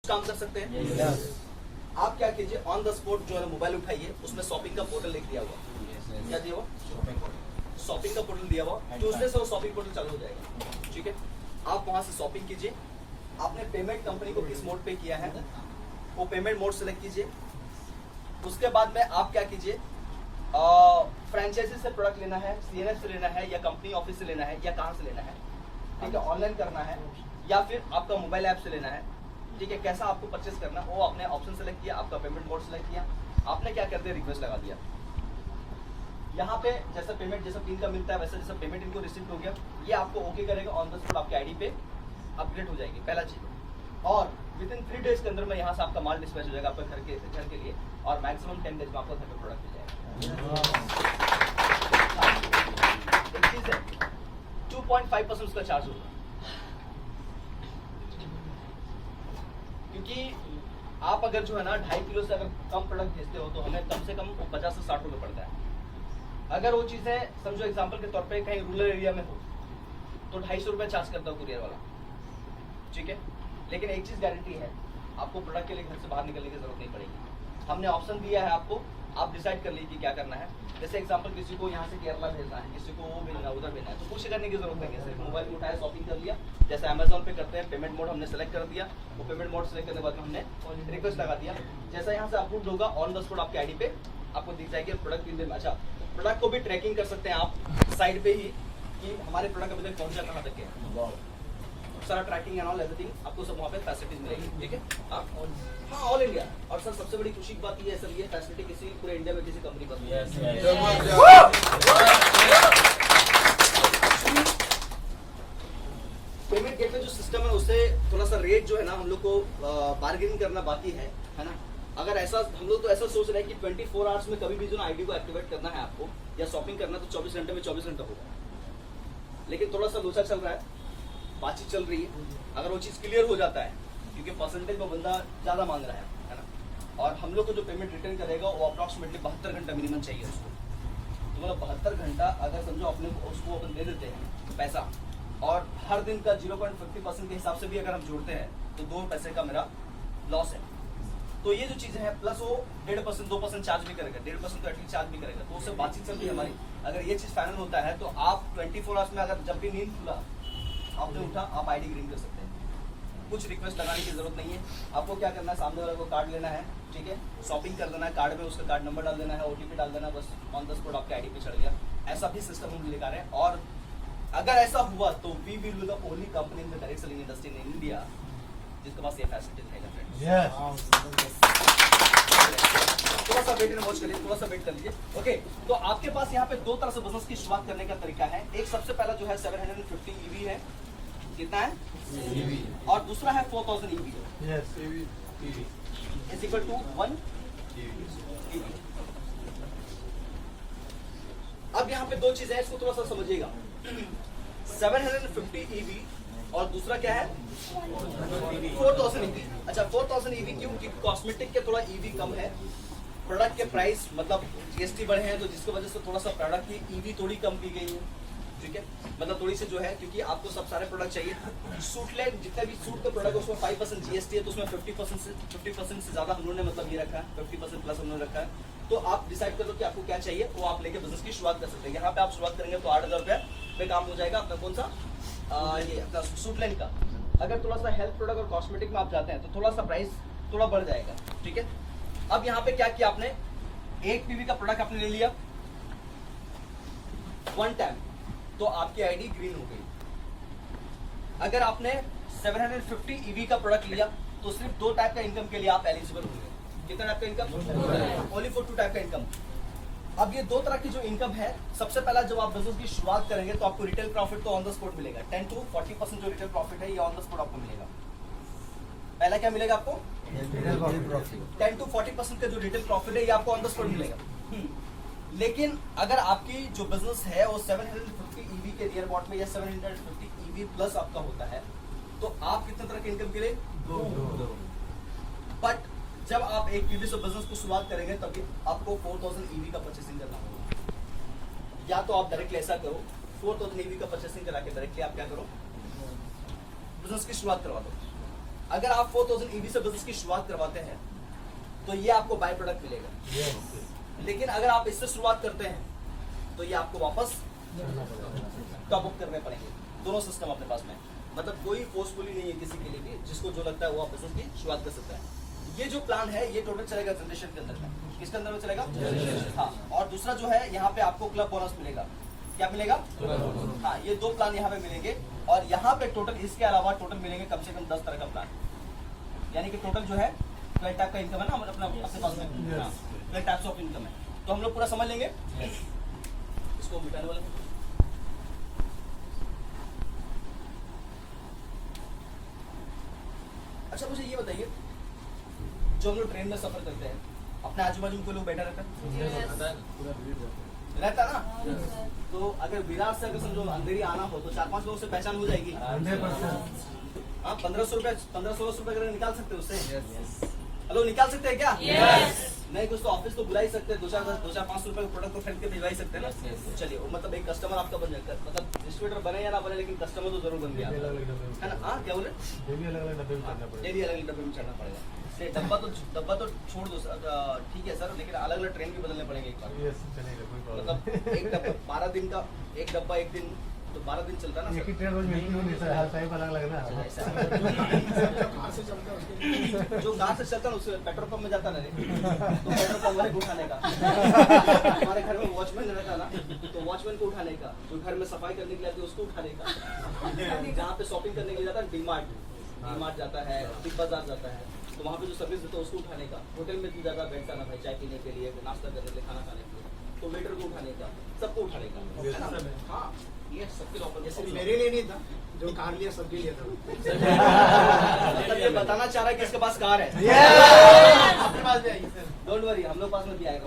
काम कर सकते हैं। आप क्या कीजिए, ऑन द स्पॉट जो है मोबाइल उठाइए, उसमें शॉपिंग का पोर्टल लिख दिया हुआ, क्या दिया हुआ, शॉपिंग का पोर्टल दिया हुआ, ट्यूसडे से वो शॉपिंग पोर्टल चालू हो जाएगा। ठीक है, आप वहां से शॉपिंग कीजिए। आपने पेमेंट कंपनी को किस मोड पे किया है वो पेमेंट मोड सेलेक्ट कीजिए। उसके बाद में आप क्या कीजिए, फ्रेंचाइजी से प्रोडक्ट लेना है, सीएनएफ से लेना है, या कंपनी ऑफिस से लेना है, या कहाँ से लेना है, ठीक है, ऑनलाइन करना है या फिर आपका मोबाइल ऐप से लेना है, ठीक है, कैसा आपको परचेस करना, वो आपने ऑप्शन सेलेक्ट किया, आपका पेमेंट मोड सेलेक्ट किया, आपने क्या कर दिया, रिक्वेस्ट लगा दिया। यहाँ पे जैसा पेमेंट जैसा पिन का मिलता है वैसा जैसा पेमेंट इनको रिसीव हो गया, ये आपको ओके करेगा, ऑन द स्पॉट आपकी आईडी पे अपडेट हो जाएगी, पहला चीज। और विद इन 3 डेज के अंदर में यहाँ से आपका माल डिस्पैच हो जाएगा आपके घर के लिए, और मैक्सिमम 10 डेज में आपका घर पे प्रोडक्ट मिल जाएगा। एक चीज है, 2.5% उसका चार्ज होगा, क्योंकि आप अगर जो है ना 2.5 किलो से अगर कम प्रोडक्ट भेजते हो तो हमें कम से कम 50 से 60 रुपये पड़ता है। अगर वो चीज़ है, समझो एग्जांपल के तौर पे कहीं रूरल एरिया में हो तो 250 रुपये चार्ज करता है कुरियर वाला, ठीक है, लेकिन एक चीज़ गारंटी है, आपको प्रोडक्ट के लिए घर से बाहर निकलने की जरूरत नहीं पड़ेगी। हमने ऑप्शन दिया है आपको, आप डिसाइड कर लीजिए क्या करना है। जैसे एग्जांपल किसी को यहाँ से केरला भेजना है, किसी को वो भेजना है, उधर भेजना है, तो कुछ करने की जरूरत नहीं है, सिर्फ मोबाइल में उठाया, शॉपिंग कर लिया, जैसे अमेजोन पे करते हैं, पेमेंट मोड हमने सेलेक्ट कर दिया, वो पेमेंट मोड सेलेक्ट करने के बाद हमने रिक्वेस्ट लगा दिया, जैसा यहाँ से अप्रूव होगा, ऑन द स्पॉट आपकी आईडी पे आपको दिख जाएगी प्रोडक्ट कितने में। अच्छा, प्रोडक्ट को भी ट्रैकिंग कर सकते हैं आप साइड पे ही कि हमारे प्रोडक्ट अभी तक पहुंचा कहाँ तक है, सारा ट्रैकिंग एंड ऑल एवरीथिंग आपको सब वहाँ पे फैसिलिटीज मिलेगी, ठीक है। हाँ, ऑल इंडिया। और सर सबसे बड़ी खुशी की बात ये है सर, ये फैसिलिटी किसी पूरे इंडिया में किसी कंपनी पर पेमेंट गेटवे जो सिस्टम है उससे थोड़ा सा रेट जो है ना हम लोग को बार्गेनिंग करना बाकी है ना। अगर ऐसा हम लोग तो ऐसा सोच रहे हैं कि 24 आवर्स में कभी भी जो ना आईडी को एक्टिवेट करना है आपको या शॉपिंग करना तो 24 घंटे में 24 घंटा होगा, लेकिन थोड़ा सा लोचा चल रहा है, बातचीत चल रही है। अगर वो चीज़ क्लियर हो जाता है, क्योंकि परसेंटेज में बंदा ज़्यादा मांग रहा है ना, और हम लोग को जो पेमेंट रिटर्न करेगा वो अप्रॉक्सीमेटली 72 घंटा मिनिमम चाहिए उसको। तो मतलब 72 घंटा अगर समझो अपने उसको अपन दे देते हैं पैसा, और हर दिन का 0.50% के हिसाब से भी अगर हम जोड़ते हैं तो 2 पैसे का मेरा लॉस है। तो ये जो चीज़ें हैं, प्लस वो 1.5% 2% चार्ज भी करेगा, 1.5% तो एटलीस्ट चार्ज भी करेगा, तो उससे बातचीत चल रही है हमारी। अगर ये चीज़ फाइनल होता है तो आप 24 आवर्स में अगर जब भी नींद खुला आपने उठा, आप आईडी ग्रीन कर सकते हैं, कुछ रिक्वेस्ट लगाने की जरूरत नहीं है। आपको क्या करना है, सामने वाले को कार्ड लेना है, ठीक है, शॉपिंग कर देना है, कार्ड में उसका कार्ड नंबर डाल देना है, ओटीपी डाल देना है, बस ऑन द स्पॉट आपके आईडी पे चढ़ गया। ऐसा भी सिस्टम हम लेकर आ रहे हैं, और अगर ऐसा हुआ तो we will be the only company in the direct selling industry in India जिसके पास ये फैसिलिटी रहेगा फ्रेंड्स। थोड़ा सा वेट एंड वॉच करिए, थोड़ा सा वेट कर लीजिए। ओके, तो आपके पास यहाँ पे 2 तरह से बिजनेस की शुरुआत करने का तरीका है। एक सबसे पहला जो है 750 ईवी है, कितना है EV, और दूसरा है 4000 EV is equal to 1 EV। अब यहाँ पे 2 चीजें हैं, इसको थोड़ा सा समझिएगा। 750 EV और दूसरा क्या है 4000 EV। अच्छा, 4000 EV क्यों? क्योंकि कॉस्मेटिक के थोड़ा EV कम है, प्रोडक्ट के प्राइस मतलब GST बढ़े हैं, तो जिसकी वजह से थोड़ा सा प्रोडक्ट की EV थोड़ी कम की गई है, ठीक है, मतलब थोड़ी सी जो है, क्योंकि आपको सब सारे प्रोडक्ट चाहिए। सूटलेट जितने भी सूट के प्रोडक्ट उसमें 5% GST है, तो उसमें 50% से ज्यादा हम लोगों ने मतलब ये रखा है, 50% प्लस हम लोगों ने रखा है। तो आप डिसाइड कर लो कि आपको क्या चाहिए, वो आप लेके बिजनेस की शुरुआत कर सकते हैं। यहाँ पे आप शुरुआत करेंगे तो 8000 रुपये पे काम हो जाएगा अपना, कौन सा ये अपना सूटलेट का। अगर थोड़ा सा हेल्थ प्रोडक्ट और कॉस्मेटिक में आप जाते हैं तो थोड़ा सा प्राइस थोड़ा बढ़ जाएगा, ठीक है। अब यहाँ पे क्या किया आपने, 1 PV का प्रोडक्ट आपने ले लिया 1 टाइम, तो आपकी आईडी ग्रीन हो गई। अगर आपने 750 EV का प्रोडक्ट लिया तो सिर्फ 2 टाइप का इनकम के लिए आप एलिजिबल होंगे। कितना टाइप का इनकम? ओनली फॉर 2 टाइप का इनकम। अब ये 2 तरह की जो इनकम है, सबसे पहला जब आप बिजनेस की शुरुआत करेंगे तो आपको रिटेल प्रॉफिट तो ऑन द स्पॉट मिलेगा। 10 to 40% जो रिटेल प्रॉफिट है ये ऑन द स्पॉट आपको मिलेगा। पहला क्या मिलेगा आपको? 10 to 40% का जो रिटेल प्रॉफिट है ये आपको ऑन द स्पॉट मिलेगा। लेकिन अगर आपकी जो बिजनेस है वो 750 EV के नियर अबाउट में या 750 EV प्लस आपका होता है, तो आप कितने तरह के इनकम के लिए? 2। बट जब आप 1 PV से बिजनेस को शुरुआत करेंगे तभी आपको 4000 EV का परचेसिंग करना होगा। या तो आप डायरेक्टली ऐसा करो, 4000 EV का परचेसिंग करा के डायरेक्टली आप क्या करो, बिजनेस की शुरुआत करवा दो। अगर आप 4000 EV से बिजनेस की शुरुआत करवाते हैं तो ये आपको बाय प्रोडक्ट मिलेगा। लेकिन अगर आप इससे शुरुआत करते हैं तो ये आपको वापस टॉप अप करने पड़ेंगे। दोनों सिस्टम अपने पास में, मतलब कोई फोर्सफुली नहीं है किसी के लिए भी, जिसको जो लगता है वो आप बिजनेस की शुरुआत कर सकता है। ये जो प्लान है ये टोटल चलेगा जनरेशन के अंदर में। किसके अंदर में चलेगा? हाँ। और दूसरा जो है यहाँ पे आपको क्लब बोनस मिलेगा। क्या मिलेगा? हाँ, ये दो प्लान यहाँ पे मिलेंगे और यहाँ पे टोटल इसके अलावा टोटल मिलेंगे कम से कम 10 तरह का प्लान, यानी कि टोटल जो है 12 टाइप का इनकम है ना अपने पास में, 12 टाइप्स ऑफ इनकम है। तो हम लोग पूरा समझ लेंगे। इसको मिटाने वाले अच्छा मुझे ये बताइए, जो हम लोग ट्रेन में सफर करते हैं अपने आजू बाजू में कोई लोग बैठा रहता है? रहता ना? तो अगर विरार से अगर समझो अंधेरी आना हो तो 4-5 लोगों से पहचान हो जाएगी। हाँ, 1500-1600 रुपए अगर निकाल सकते हो उससे। हेलो, निकाल सकते हैं क्या? नहीं, कुछ तो ऑफिस तो बुला ही सकते हैं, 2-4-500 रुपए का प्रोडक्ट तो खरीद के भिजवा ही सकते हैं ना। चलिए, वो मतलब एक कस्टमर आपका बन जाएगा, मतलब डिस्ट्रीब्यूटर बने या ना बने लेकिन कस्टमर तो जरूर बन गया है ना। हाँ, क्या बोले? डेली अलग अलग डब्बे में चढ़ना पड़ेगा। डब्बा तो छोड़ दो ठीक है सर, लेकिन अलग अलग ट्रेन भी बदलने पड़ेंगे एक बार। मतलब एक डब्बा 12 दिन का, एक डब्बा एक दिन तो 12 दिन चलता है ना। एक ही ट्रेन रोज मिलती होगी सर, हर टाइम अलग अलग ना। जो कार से चलता है उससे पेट्रोल पंप में जाता ना, तो पेट्रोल पंप वाले को उठाने का। हमारे घर में वॉचमैन रहता ना, तो वॉचमैन को उठाने का। जो घर में सफाई करने के लिए आती है उसको उठाने का। जहाँ पे शॉपिंग करने के लिए जाता है डी-मार्ट जाता है, बिग बाजार जाता है, तो वहाँ पे जो सर्विस देता है उसको उठाने का। होटल में ज़्यादा बैठता ना भाई, चाय पीने के लिए, नाश्ता करने के लिए, खाना खाने के लिए, तो वेटर को उठाने का, सबको उठाने का। हाँ, ये सबके ऑफर। जैसे मेरे लिए नहीं था, जो कार लिया सबके लिए था। मतलब ये बताना चाह रहा है कि इसके पास कार है। आपके पास भी आएगी सर, डोंट वरी, हम लोग पास में भी आएगा।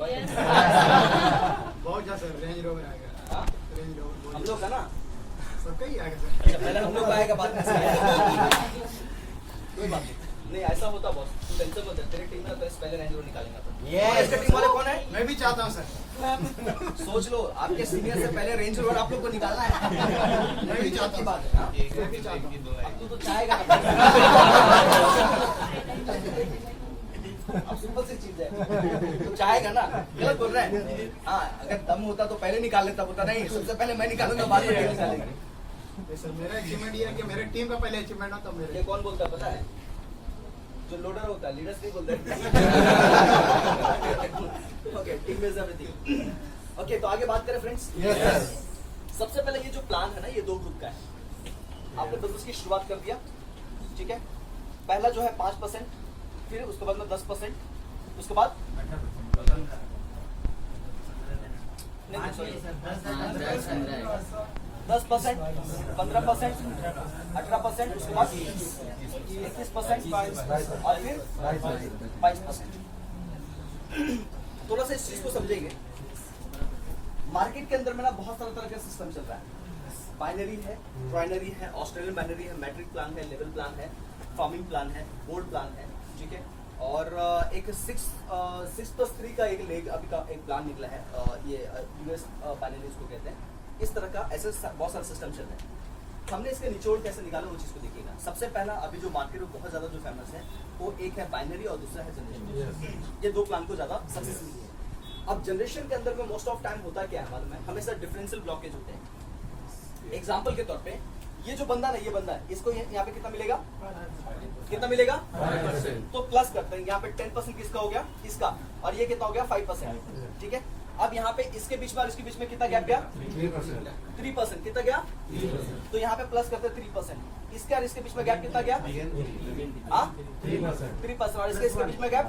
बहुत जा सर, रेंज रोवर आएगा। रेंज रोवर हम लोग का ना सबका ही आएगा सर। पहले हम लोग का आएगा, बाद में कोई बात नहीं, ऐसा होता बॉस, तू टेंशन मत ले, तेरी टीम में तो पहले रेंज रोवर निकालेंगे। इसका टीम वाले कौन है? मैं भी चाहता हूँ सर। सोच लो, आपके सीनियर से पहले रेंज रोवर आप लोग को निकालना है। मैं भी चाहता हूँ। बात है, हाँ? मैं भी चाहता हूँ। अब तू तो चाहेगा। अब सिंपल सी चीज है, तो चाहेगा ना, गलत बोल रहा है। हाँ, अगर दम होता तो पहले निकाल लेता, होता नहीं, सबसे पहले मैं निकालूंगा, बाद में टीम निकालेंगे। सर मेरा अचीवमेंट ये है कि मेरे टीम का पहले अचीवमेंट हो तब मेरे। ये कौन बोलता है पता है? जो लोडर होता है, लीडर्स नहीं बोलते। Okay, team is everything. Okay, तो आगे बात करें फ्रेंड्स। सबसे पहले ये जो प्लान है ना, ये 2 ग्रुप का है। आपने बिजनेस की शुरुआत कर दिया, ठीक है। पहला जो है 5%, फिर उसके बाद में 10%, उसके बाद 10%, 15%, 18%, उसके बाद 21% और फिर 22%। थोड़ा सा इस चीज को समझेंगे। मार्केट के अंदर में ना बहुत सारा तरह का सिस्टम चल रहा है। बाइनरी है, ट्राइनरी है, ऑस्ट्रेलियन बाइनरी है, मैट्रिक प्लान है, लेवल प्लान है, फार्मिंग प्लान है, बोर्ड प्लान है, ठीक है। और एक 6+3 का एक अभी का एक प्लान निकला है, ये यूएस बाइनरी इसको कहते हैं। इस तरह का ऐसे बहुत सारे सिस्टम चल रहे हैं। हमने इसके निचोड़ कैसे निकाला वो चीज को देखिएगा। सबसे पहला अभी जो मार्केट में बहुत ज्यादा जो फेमस है वो एक है बाइनरी और दूसरा है जनरेशन। ये 2 प्लान को ज्यादा सक्सेस मिली है। अब जनरेशन के अंदर में मोस्ट ऑफ टाइम होता क्या है मालूम है, हमेशा डिफरेंशियल ब्लॉकेज होते हैं। एग्जाम्पल के तौर पे ये जो बंदा ना, ये बंदा है, इसको यहाँ पे कितना मिलेगा? कितना मिलेगा? तो प्लस करते हैं, यहाँ पे 10% किसका हो गया? इसका। और ये कितना हो गया? 5%, ठीक है। अब यहाँ पे इसके बीच में और इसके बीच में कितना गैप गया? 3%। कितना गया? तो यहाँ पे प्लस करते 3%। इसके और इसके बीच में गैप कितना गया? 3%। और इसके बीच में गैप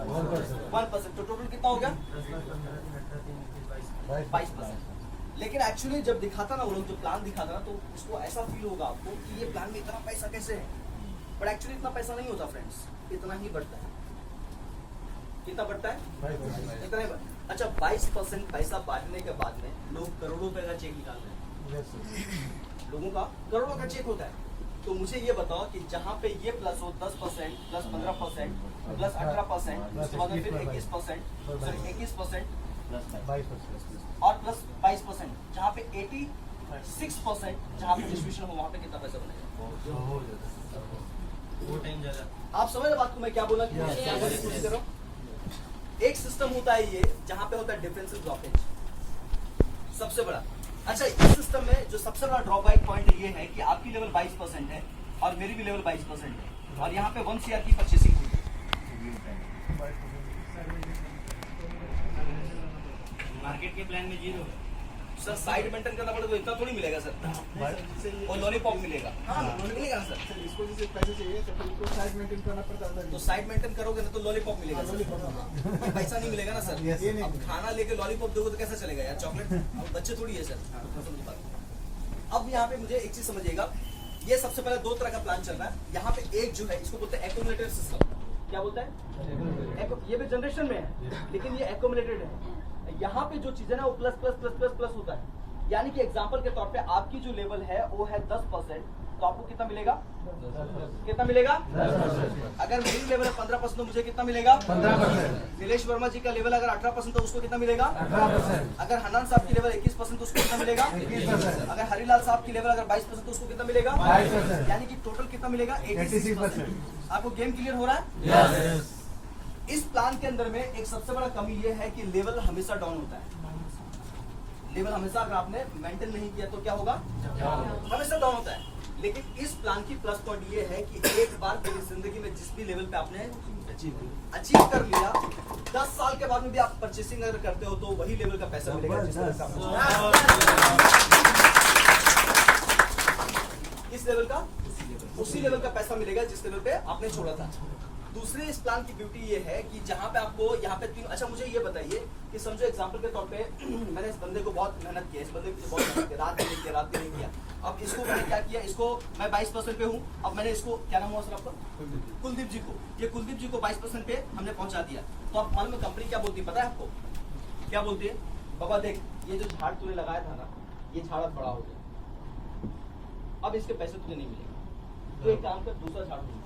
1%। तो टोटल कितना हो गया? 22%। लेकिन एक्चुअली जब दिखाता ना वो लोग, जो प्लान दिखाता ना, तो उसको ऐसा फील होगा आपको कि ये प्लान में इतना पैसा कैसे है, बट एक्चुअली इतना पैसा नहीं होता फ्रेंड्स, इतना ही बढ़ता है। कितना बढ़ता है? इतना ही। अच्छा, 22% पैसा बांटने के बाद में लोग करोड़ों रुपए का चेक निकाल रहे हैं। लोगों का करोड़ों का चेक होता है। तो मुझे ये बताओ कि जहाँ पे ये प्लस हो 10%, प्लस 15%, प्लस 18%, उसके बाद में फिर 21%, सॉरी 21% और प्लस 22%, जहाँ पे 86% जहाँ पे डिस्ट्रीब्यूशन हो, वहाँ पे कितना पैसा बनेगा? वो टाइम ज्यादा। आप समझ रहे बात को मैं क्या बोला क्या बोलने की कोशिश कर रहा हूँ? एक सिस्टम होता है ये जहां पे होता है डिफरेंशियल ब्लॉकेज सबसे बड़ा। अच्छा, इस सिस्टम में जो सबसे बड़ा ड्रॉबैक पॉइंट ये है कि आपकी लेवल 22% है और मेरी भी लेवल 22% है और यहाँ पे 1 CR की परचेसिंग हुई है। मार्केट के प्लान में 0 है। सर साइड मेंटेन करना पड़ेगा तो इतना थोड़ी मिलेगा सर, और लॉलीपॉप मिलेगा। हाँ मिलेगा ना सर। इसको जैसे पैसे चाहिए तो फिर इसको साइड मेंटेन करना पड़ता है। तो साइड मेंटेन करोगे ना तो लॉलीपॉप मिलेगा सर, ये पैसा नहीं मिलेगा ना सर। ये नहीं अब खाना लेके लॉलीपॉप दोगे तो कैसे चलेगा यार? चॉकलेट अब बच्चे थोड़ी है सर। अब यहाँ पे मुझे एक चीज समझिएगा, ये सबसे पहले 2 तरह का प्लान चल रहा है। यहाँ पे एक जो है इसको बोलते हैं एक्यूमुलेटर सिस्टम। क्या बोलता है? ये भी जनरेशन में है लेकिन ये एक्यूमुलेटेड है। यहाँ पे जो चीज है ना वो plus plus plus plus plus होता है। यानी कि एग्जांपल के तौर पे आपकी जो लेवल है वो है 10%, तो आपको कितना मिलेगा? कितना मिलेगा? अगर मेरी लेवल है 15% तो मुझे कितना मिलेगा? 15%। नीलेश वर्मा जी का लेवल अगर 18% तो उसको कितना मिलेगा? 18%। अगर हनन साहब की लेवल 21% तो उसको कितना मिलेगा? 21%। अगर हरिलाल साहब की लेवल अगर 22% तो उसको कितना मिलेगा? 22%। यानी कि टोटल कितना मिलेगा? 86%। आपको गेम क्लियर हो रहा है? इस प्लान के अंदर में एक सबसे बड़ा कमी ये है कि लेवल हमेशा डाउन होता है। लेवल हमेशा अगर आपने मेंटेन नहीं किया तो क्या होगा? हमेशा डाउन होता है। लेकिन इस प्लान की प्लस पॉइंट ये है कि एक बार मेरी जिंदगी में जिस भी लेवल पे आपने अचीव कर लिया, 10 साल के बाद में भी आप परचेसिंग अगर करते हो तो वही लेवल का पैसा मिलेगा जिस लेवल का इस लेवल का उसी लेवल का पैसा मिलेगा जिस लेवल पे आपने छोड़ा था। दूसरे इस प्लान की ब्यूटी ये है कि जहां पे आपको यहाँ पे 3। अच्छा मुझे ये बताइए कि समझो एग्जांपल के तौर पे मैंने इस बंदे को बहुत मेहनत किया, इस बंदे को बहुत मेहनत किया, रात दिन नहीं किया। अब इसको मैंने क्या किया, इसको मैं 22% पे हूँ। अब मैंने इसको क्या नाम हुआ सर आपका? कुलदीप जी को। ये कुलदीप जी को 22% पे हमने पहुंचा दिया। तो अब मालूम है कंपनी क्या बोलती है पता है आपको? क्या बोलती है? बाबा देख ये जो झाड़ तूने लगाया था ना, ये झाड़ अब बड़ा हो गया, अब इसके पैसे तुझे नहीं मिलेंगे, तो एक काम कर दूसरा झाड़ ढूंढ।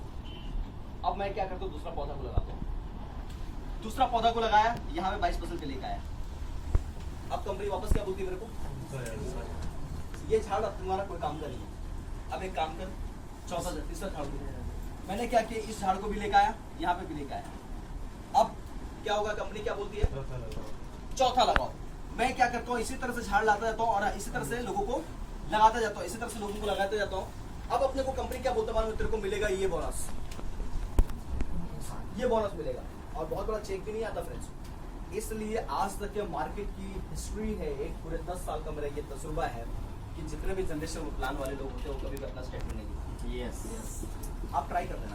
अब मैं क्या करता हूँ, दूसरा पौधा को लगाता हूँ। दूसरा पौधा को लगाया, यहाँ पे 22% पे लेकर आया। अब कंपनी वापस क्या बोलती है मेरे को? ये झाड़ अब तुम्हारा कोई काम का नहीं है, अब एक काम कर तीसरा झाड़ को। मैंने क्या किया, इस झाड़ को भी लेकर आया, यहाँ पे भी लेकर आया। अब क्या होगा, कंपनी क्या बोलती है? चौथा लगाओ। मैं क्या करता हूँ, इसी तरह से झाड़ लाता जाता हूँ और इसी तरह से लोगों को लगाता जाता हूँ, इसी तरह से लोगों को लगाते जाता हूँ। अब अपने को कंपनी क्या बोलता है, तेरे को मिलेगा ये बोनस, ये बोनस मिलेगा, और बहुत बड़ा चेक भी नहीं आता फ्रेंड्स। इसलिए आज तक के मार्केट की हिस्ट्री है, एक पूरे 10 साल का मेरा ये तजुर्बा है कि जितने भी जनरेशन प्लान वाले लोग होते हैं वो कभी भी अपना स्टेटमेंट नहीं देते। यस, आप ट्राई कर देना।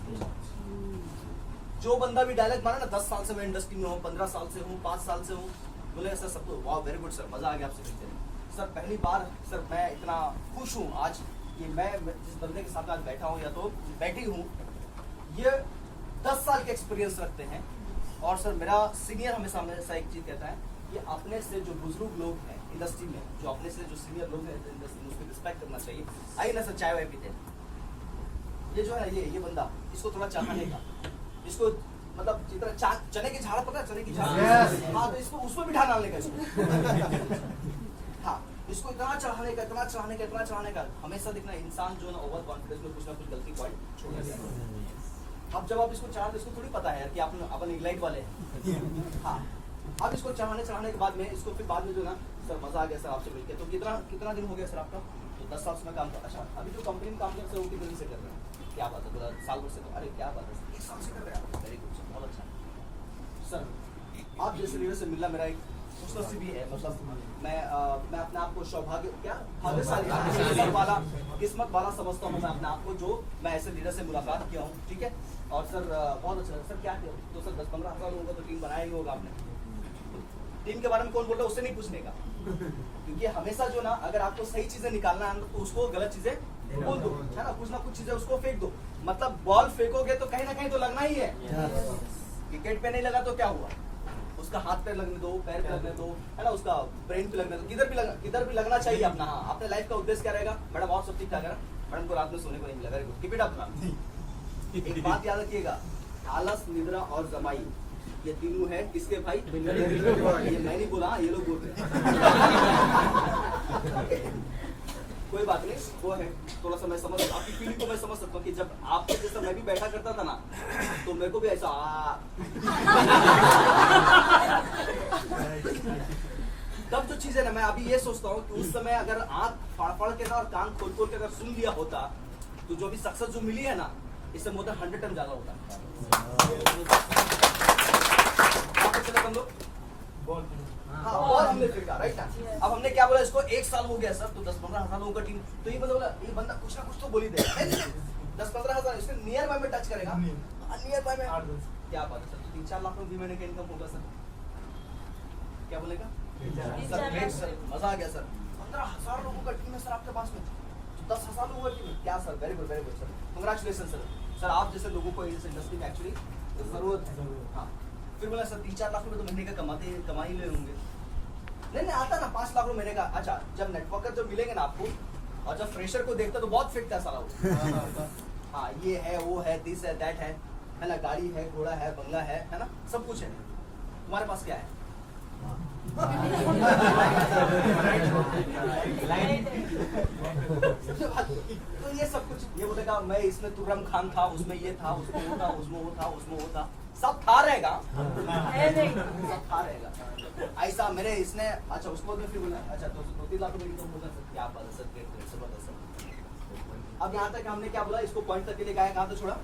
जो बंदा भी डायलॉग मारा ना, 10 साल से मैं इंडस्ट्री में हूँ, 15 साल से हूँ, 5 साल से हूँ, बोले सर सबको वाह वेरी गुड सर, मजा आ गया आपसे मिलते हैं सर। पहली बार सर मैं इतना खुश हूँ आज कि मैं जिस बंदे के साथ आज बैठा हूँ या तो बैठी हूँ, ये 10 साल के एक्सपीरियंस रखते हैं। और सर मेरा सीनियर हमेशा एक चीज कहता है कि अपने से जो बुजुर्ग लोग हैं इंडस्ट्री में, जो अपने से जो सीनियर लोग हैं इंडस्ट्री में, उसको रिस्पेक्ट करना चाहिए। आइए ना सर चाय वाय पीते हैं। ये जो है ये बंदा, इसको थोड़ा चढ़ाने का, इसको मतलब जितना चने की झाड़, पता है चने की झाड़? हाँ, तो इसको उसमें भी ढाल डालने का इसको। हाँ, इसको इतना चढ़ाने का, इतना चढ़ाने का, इतना चढ़ाने का। हमेशा देखना इंसान जो है ना ओवर कॉन्फिडेंस में कुछ ना कुछ गलती पॉइंट छोड़ देता है। अब जब आप इसको चढ़ाते, इसको थोड़ी पता है यार कि अपन इग्लाइट वाले हैं। हाँ, अब इसको चढ़ाने के बाद में इसको फिर बाद में जो ना सर मजा आ गया सर आपसे मिलकर। तो कितना दिन हो गया सर आपका? तो 10 साल से मैं काम कर। अच्छा, अभी जो कंपनी में काम करते हैं वो कितने दिन से कर रहे हैं? क्या बात है, 2 साल भर से? तो अरे क्या बात है, 1 साल से कर रहे हैं आप? वेरी गुड सर, बहुत अच्छा सर। आप जैसे लीडर से मिलना मेरा एक खुशनसीबी भी है। मतलब मैं अपने आप को सौभाग्य क्या भाग्यशाली वाला, किस्मत वाला समझता हूँ मैं अपने आप को, जो मैं ऐसे लीडर से मुलाकात किया हूँ। ठीक है, और सर बहुत अच्छा सर। क्या किया तो सर 10-15 हज़ार लोगों का तो टीम बनाया ही होगा आपने। टीम के बारे में कौन बोल रहा है उससे नहीं पूछने का, क्योंकि हमेशा जो ना अगर आपको सही चीजें निकालना है तो उसको गलत चीजें बोल दो, है ना, कुछ ना कुछ चीजें उसको फेंक दो। मतलब बॉल फेंकोगे तो कहीं ना कहीं तो लगना ही है। विकेट पे नहीं लगा तो क्या हुआ, उसका हाथ पे लगने दो, पैर पे लगने दो, है ना, उसका ब्रेन पे लगने दो, किधर भी लगना चाहिए अपना। हाँ, अपने लाइफ का उद्देश्य क्या रहेगा? मैडम और सब ठीक ठाक है ना? मैडम को रात में सोने को नहीं मिला, कीप इट अप। एक बात याद रखिएगा, आलस, निद्रा और जमाई, ये तीनों है किसके भाई? ये मैं नहीं बोला, ये लोग बोल रहे हैं। कोई बात नहीं, वो है थोड़ा सा मैं समझ आपकी फीलिंग को मैं समझ सकता हूँ कि जब आपके जैसा मैं भी बैठा करता था ना तो मेरे को भी ऐसा तब जो चीज है ना मैं अभी ये सोचता हूँ कि उस समय अगर आंख फाड़ के ना और कान खोल के अगर सुन लिया होता तो जो भी सक्सेस जो मिली है ना इससे मोर देन 100 टाइम ज्यादा होता। हम लोग हाँ और हमने फिर कहा राइट ना। अब हमने क्या बोला इसको 1 साल हो गया सर तो 10-15 हजार लोगों का टीम तो ये बोला ये बंदा कुछ ना कुछ तो बोल ही दे 10-15 हजार इसके नियर बाय में टच करेगा नियर बाय में क्या बात है सर तो 3-4 लाख रुपए महीने का इनकम होगा सर क्या बोलेगा सर ग्रेट सर मजा आ गया सर 15,000 लोगों का टीम है सर आपके पास में 10,000 लोगों का टीम क्या sir very good sir congratulation sir आप जैसे लोगों को इस इंडस्ट्री में एक्चुअली जरूरत है हाँ फिर बोला सर 3-4 लाख रुपए तो महीने का कमा ही ले होंगे नहीं आता ना 5 लाख रुपए महीने का। अच्छा जब नेटवर्कर जब मिलेंगे ना आपको और जब फ्रेशर को देखता तो बहुत फिट था साला वो हाँ ये है वो है दिस है दैट है ना गाड़ी है घोड़ा है बंगला है ना सब कुछ है तुम्हारे पास क्या है तो ये सब कुछ ये बोलेगा मैं इसमें तुर्रम खान था उसमें ये था उसमें वो था उसमें वो था उसमें वो था सब था रहेगा सब था रहेगा ऐसा मेरे इसने अच्छा उसको मैं फिर बोला अच्छा तो 2-3 लाख रुपए इनकम होगा सर क्या बात है सर ग्रेट जबरदस्त सर। अब यहाँ तक हमने क्या बोला इसको पॉइंट तक के लिए गया कहाँ तो छोड़ा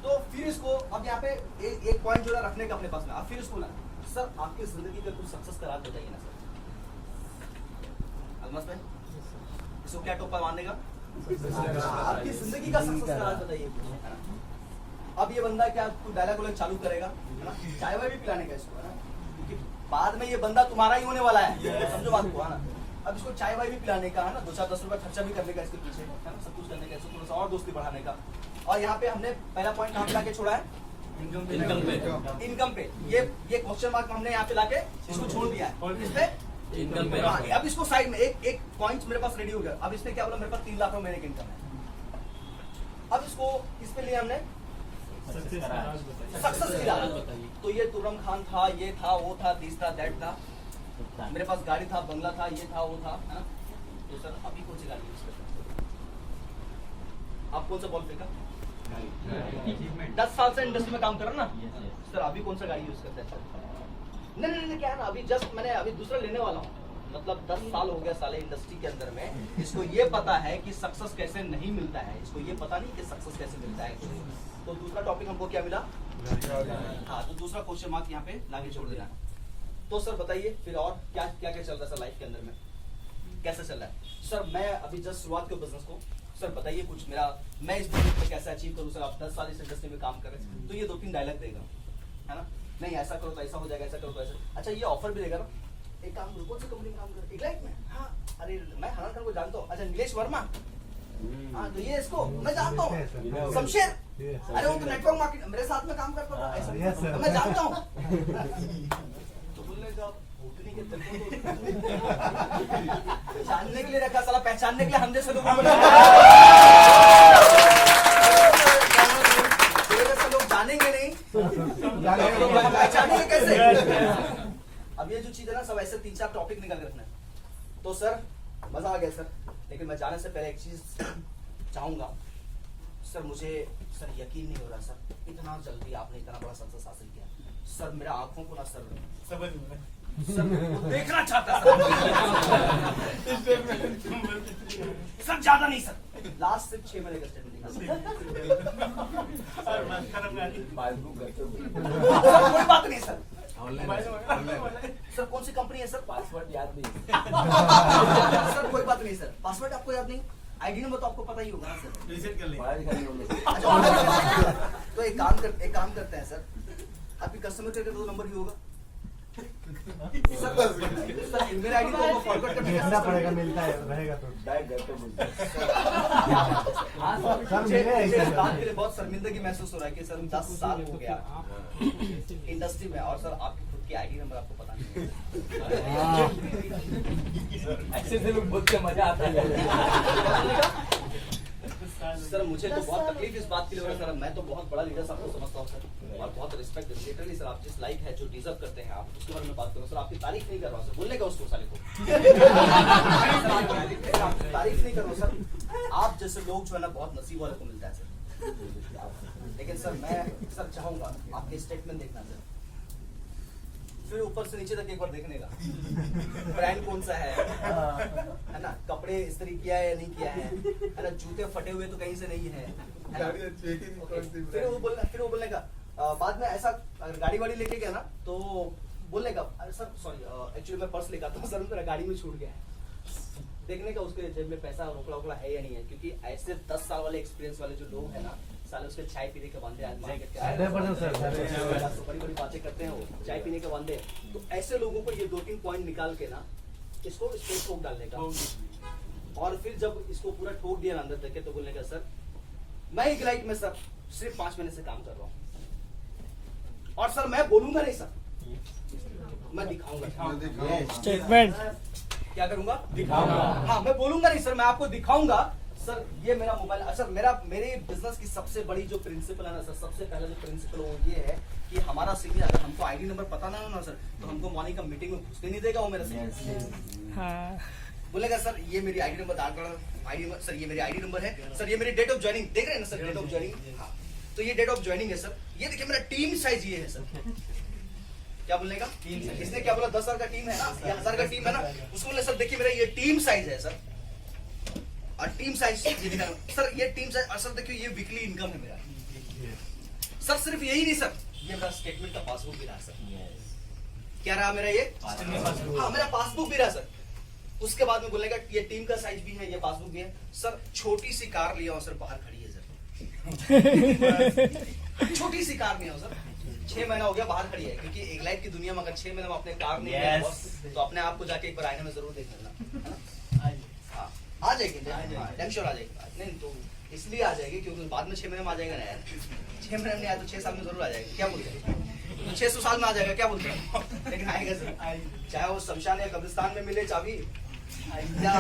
तो फिर इसको अब यहाँ पे एक पॉइंट जो है रखने का अपने पास में अब फिर इसको ना सर आपकी जिंदगी का कुछ सक्सेस करा बताइए ना सर अलमस भाई इसको क्या टोपा मारने का आपकी जिंदगी का सक्सेस करा बताइए। अब ये बंदा क्या डायलॉग वायलॉग चालू करेगा है ना चाय वाय भी पिलाने का इसको है ना क्योंकि बाद में ये बंदा तुम्हारा ही होने वाला है समझो बात को है ना। अब इसको चाय वाय भी पिलाने का है ना 2-4-10 रुपए खर्चा भी करने का इसके पीछे है ना सब कुछ करने का इसको थोड़ा सा और दोस्ती बढ़ाने का। और यहाँ पे हमने पहला पॉइंट कहाँ पे लाके छोड़ा है इनकम पे ये क्वेश्चन मार्क हमने यहाँ पे लाके इसको छोड़ दिया है इस पे इनकम पे। अब इसको साइड में एक पॉइंट मेरे पास रेडी हो गया। अब इसने क्या बोला मेरे पास 3 लाख महीने की इनकम है। अब इसको किस पे लिया हमने सक्सेस मिला तो ये तुर्रम खान था ये था वो था दिस था दैट था मेरे पास गाड़ी था बंगला था ये था वो था है ना। तो सर अभी कौन सी गाड़ी यूज करते हैं आप कौन सा बॉल फेंका 10 साल से इंडस्ट्री में काम कर रहा ना सर अभी कौन सा गाड़ी यूज करते हैं सर नहीं क्या है ना अभी जस्ट मैंने अभी दूसरा लेने वाला हूँ मतलब 10 साल हो गया साले इंडस्ट्री के अंदर में इसको ये पता है कि सक्सेस कैसे नहीं मिलता है इसको ये पता नहीं कि सक्सेस कैसे मिलता है। तो दूसरा टॉपिक हमको क्या मिला हाँ तो दूसरा क्वेश्चन मार्क यहाँ पे लाके छोड़ देना। तो सर बताइए फिर और क्या क्या क्या चल रहा है सर लाइफ के अंदर में कैसे चल रहा है सर। मैं अभी जस्ट शुरुआत के बिजनेस को सर बताइए कुछ मेरा मैं इस बिजनेस में कैसे अचीव करूँ सर। आप 10 साल इस इंडस्ट्री में काम कर रहे हैं तो ये 2-3 डायलॉग देगा है ना नहीं ऐसा करो तो ऐसा हो जाएगा ऐसा करो तो ऐसा। अच्छा ये ऑफर भी देगा ना एक काम करो कौन सी कंपनी में काम कर एक लाइक में हाँ अरे मैं हनान खान को जानता हूँ। अच्छा नीलेश वर्मा हाँ तो ये इसको मैं जानता हूँ शमशेर अरे वो तो नेटवर्क मार्केट मेरे साथ में काम करता था ऐसा मैं जानता हूँ तो बोलने का जानने के लिए रखा साला पहचानने के लिए हम जैसे लोग जानेंगे नहीं पहचानेंगे कैसे। अब ये जो चीज है ना सब ऐसे 3-4 टॉपिक निकाल के रखना है। तो सर मजा आ गया सर लेकिन मैं जाने से पहले एक चीज चाहूंगा सर मुझे सर यकीन नहीं हो रहा सर इतना जल्दी आपने इतना बड़ा सक्सेस हासिल किया सर मेरा आंखों को ना सर देखना चाहता सर ज्यादा नहीं सर लास्ट सिर्फ 6 महीने का स्टेटमेंट कोई बात नहीं सर सर कौन सी कंपनी है सर पासवर्ड याद नहीं सर कोई बात नहीं सर पासवर्ड आपको याद नहीं आईडी नंबर तो आपको पता ही होगा ना सर रीसेट कर लेंगे। तो एक काम करते हैं सर आपकी कस्टमर केयर का तो नंबर ही होगा सर मेरा आईडी तो फॉरवर्ड करना पड़ेगा मिलता है रहेगा तो डायरेक्ट घर पे बोलते हैं सर मुझे बात के लिए बहुत शर्मिंदगी महसूस हो रहा है कि सर 10 साल हो गया इंडस्ट्री में और सर आपकी खुद की आईडी नंबर आपको पता नहीं ऐसे से लोग बोलते मजा आता है सर मुझे तो बहुत तकलीफ इस बात के लिए हो रहा है सर, मैं तो बहुत बड़ा लीडर आपको समझता हूँ सर, और बहुत रिस्पेक्ट लिटरली सर, आप जिस लाइक है जो डिजर्व करते हैं आप उसके बारे में बात करो सर, आपकी तारीफ नहीं कर रहा हूँ सर, बोलने का उसको साले को तारीफ नहीं कर रहा हूँ सर, आप जैसे लोग जो है ना बहुत नसीब वाले को मिलता है सर, लेकिन सर मैं सर चाहूंगा आपके स्टेटमेंट देखना सर, फिर ऊपर से नीचे तक एक बार देखने का ब्रांड कौन सा है ना, कपड़े इस्त्री किया है या नहीं किया है ना, जूते फटे हुए तो कहीं से नहीं है ना? फिर वो बोलने का बाद में ऐसा अगर गाड़ी वाड़ी लेके गया ना तो बोलने का अरे सर सॉरी एक्चुअली मैं पर्स लेकर आता हूँ सर, मेरा गाड़ी में छूट गया है, देखने का उसके जेब में पैसा रोकड़ा वोकड़ा है या नहीं है, क्योंकि ऐसे 10 साल वाले एक्सपीरियंस वाले जो लोग हैं ना साले उसके चाय पीने के बांधे बड़ी बड़ी बातें करते हैं वो चाय पीने के बांधे, तो ऐसे लोगों को ये 2-3 पॉइंट निकाल के ना इसको स्ट्रेट ठोक डालने का, और फिर जब इसको पूरा ठोक दिया अंदर तक के तो बोलने का सर मैं एक लाइट में सर सिर्फ 5 महीने से काम कर रहा हूँ, और सर मैं बोलूंगा नहीं सर, मैं दिखाऊंगा स्टेटमेंट क्या करूंगा, दिखाऊंगा, हाँ मैं बोलूंगा नहीं सर, मैं आपको दिखाऊंगा सर, ये मेरा मोबाइल, सर मेरे बिजनेस की सबसे बड़ी जो प्रिंसिपल है ना सर, सबसे पहला जो प्रिंसिपल वो ये है कि हमारा सीनियर अगर हमको आईडी नंबर पता ना हो ना सर तो हमको मॉर्निंग का मीटिंग में घुसने नहीं देगा वो मेरा सीनियर, बोलेगा सर ये मेरी आईडी नंबर आईडी सर ये मेरी आईडी नंबर है सर, ये मेरी डेट ऑफ ज्वाइनिंग देख रहे हैं ना सर, डेट ऑफ ज्वाइनिंग, हाँ तो ये डेट ऑफ ज्वाइनिंग है सर, ये देखिए मेरा टीम साइज ये है सर, क्या बोलने का इसने क्या बोला 10,000 का टीम है ना या 1,000 का टीम है ना, उसको बोले सर देखिए मेरा ये टीम साइज है सर, और टीम साइज ये दिखा सर, ये टीम साइज सर देखिए ये वीकली इनकम है मेरा सर, सिर्फ यही नहीं सर ये मेरा स्टेटमेंट का पासबुक भी रहा सर, क्या रहा मेरा ये हाँ मेरा पासबुक भी रहा सर, उसके बाद में बोलेगा ये टीम का साइज भी है, ये पासबुक भी है सर, छोटी सी कार लिया हूं सर, बाहर खड़ी है सर छोटी सी कार लिया हूं सर, 6 महीना हो गया बाहर खड़ी है, क्योंकि एक लाइफ की दुनिया में अगर 6 महीने में अपने कार नहीं है तो अपने आप को जाके एक बार आईने में जरूर देख लेना, आ जाएगी डैम श्योर आ जाएगी, नहीं तो इसलिए आ जाएगी क्योंकि बाद में 6 महीने में आ जाएगा ना यार, 6 महीने में नहीं आया तो 6 साल में जरूर आ जाएगा, क्या बोलते हैं तो 600 साल में आ जाएगा, क्या बोलते हैं लेकिन आएगा सर, चाहे वो शमशान या कब्रिस्तान में मिले चाबी या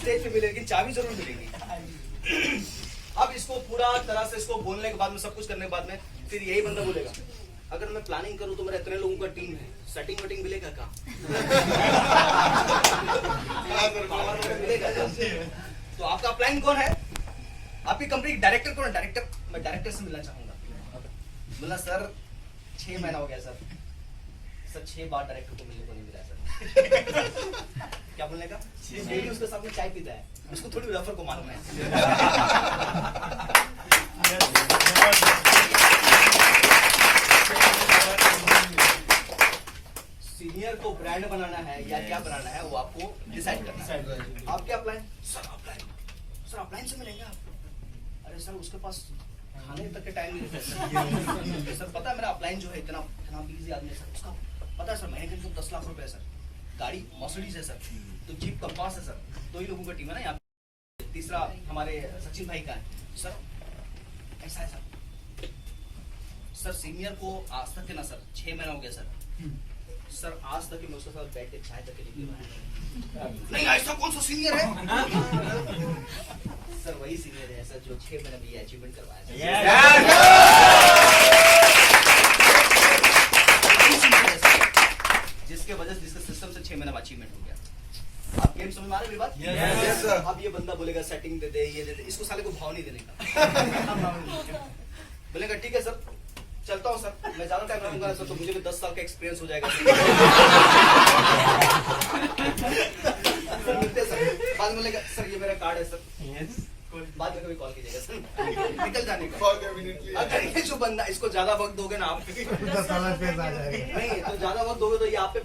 स्टेज पे मिले, लेकिन चाबी जरूर मिलेगी। अब इसको पूरा तरह से इसको बोलने के बाद में सब कुछ करने के बाद में फिर यही बंदा बोलेगा अगर मैं प्लानिंग करूं तो मेरा इतने लोगों का टीम है, सेटिंग वेटिंग मिलेगा क्या मिलेगा तो आपका प्लान कौन है, आपकी कंपनी डायरेक्टर कौन है, डायरेक्टर मैं डायरेक्टर से मिलना चाहूंगा, बोला सर 6 महीना हो गया सर 6 बार डायरेक्टर को मिलने को नहीं मिला सर क्या बोलने का डेली उसके सामने चाय पीता है, उसको थोड़ी रेफर को मालूम है सीनियर को ब्रांड बनाना है या क्या बनाना है वो आपको डिसाइड करना है, आप क्या प्लान सर अपलाइन से मिलेंगे आप, अरे सर उसके पास खाने तक के टाइम नहीं है सर, पता है मेरा अपलाइन जो है इतना बिजी आदमी है सर, उसका पता है सर महीने के 10 लाख रुपए है सर, गाड़ी मर्सिडीज है सर, तो जीप कंपास है सर, 2 ही लोगों का टीम है ना यहाँ, तीसरा हमारे सचिन भाई का है सर, ऐसा है सर सीनियर को आज तक के ना सर 6 महीना हो गया सर आज तक मैं उसके साथ बैठ के चाय तक के नहीं, ऐसा कौन सा सीनियर है सर वही सीनियर है सर जो 6 महीने में ये अचीवमेंट करवाया जिसके वजह से जिसके सिस्टम से 6 महीने में अचीवमेंट हो गया, आप गेम समझ में आ रहे मेरी बात? yes, अब ये बंदा बोलेगा सेटिंग दे दे ये दे दे, इसको साले को भाव नहीं देने का बोलेगा ठीक है सर चलता हूँ सर, मैं ज्यादा टाइम रहूंगा सर तो मुझे भी 10 साल का एक्सपीरियंस हो जाएगा सर मिलते सर, बाद में बोलेगा सर ये मेरा कार्ड है सर, बाद में कभी कॉल कीजिएगा सर निकल जाने का, अगर ये जो बंदा इसको ज्यादा वक्त दोगे ना आप नहीं तो ज्यादा वक्त दोगे तो ये आप पे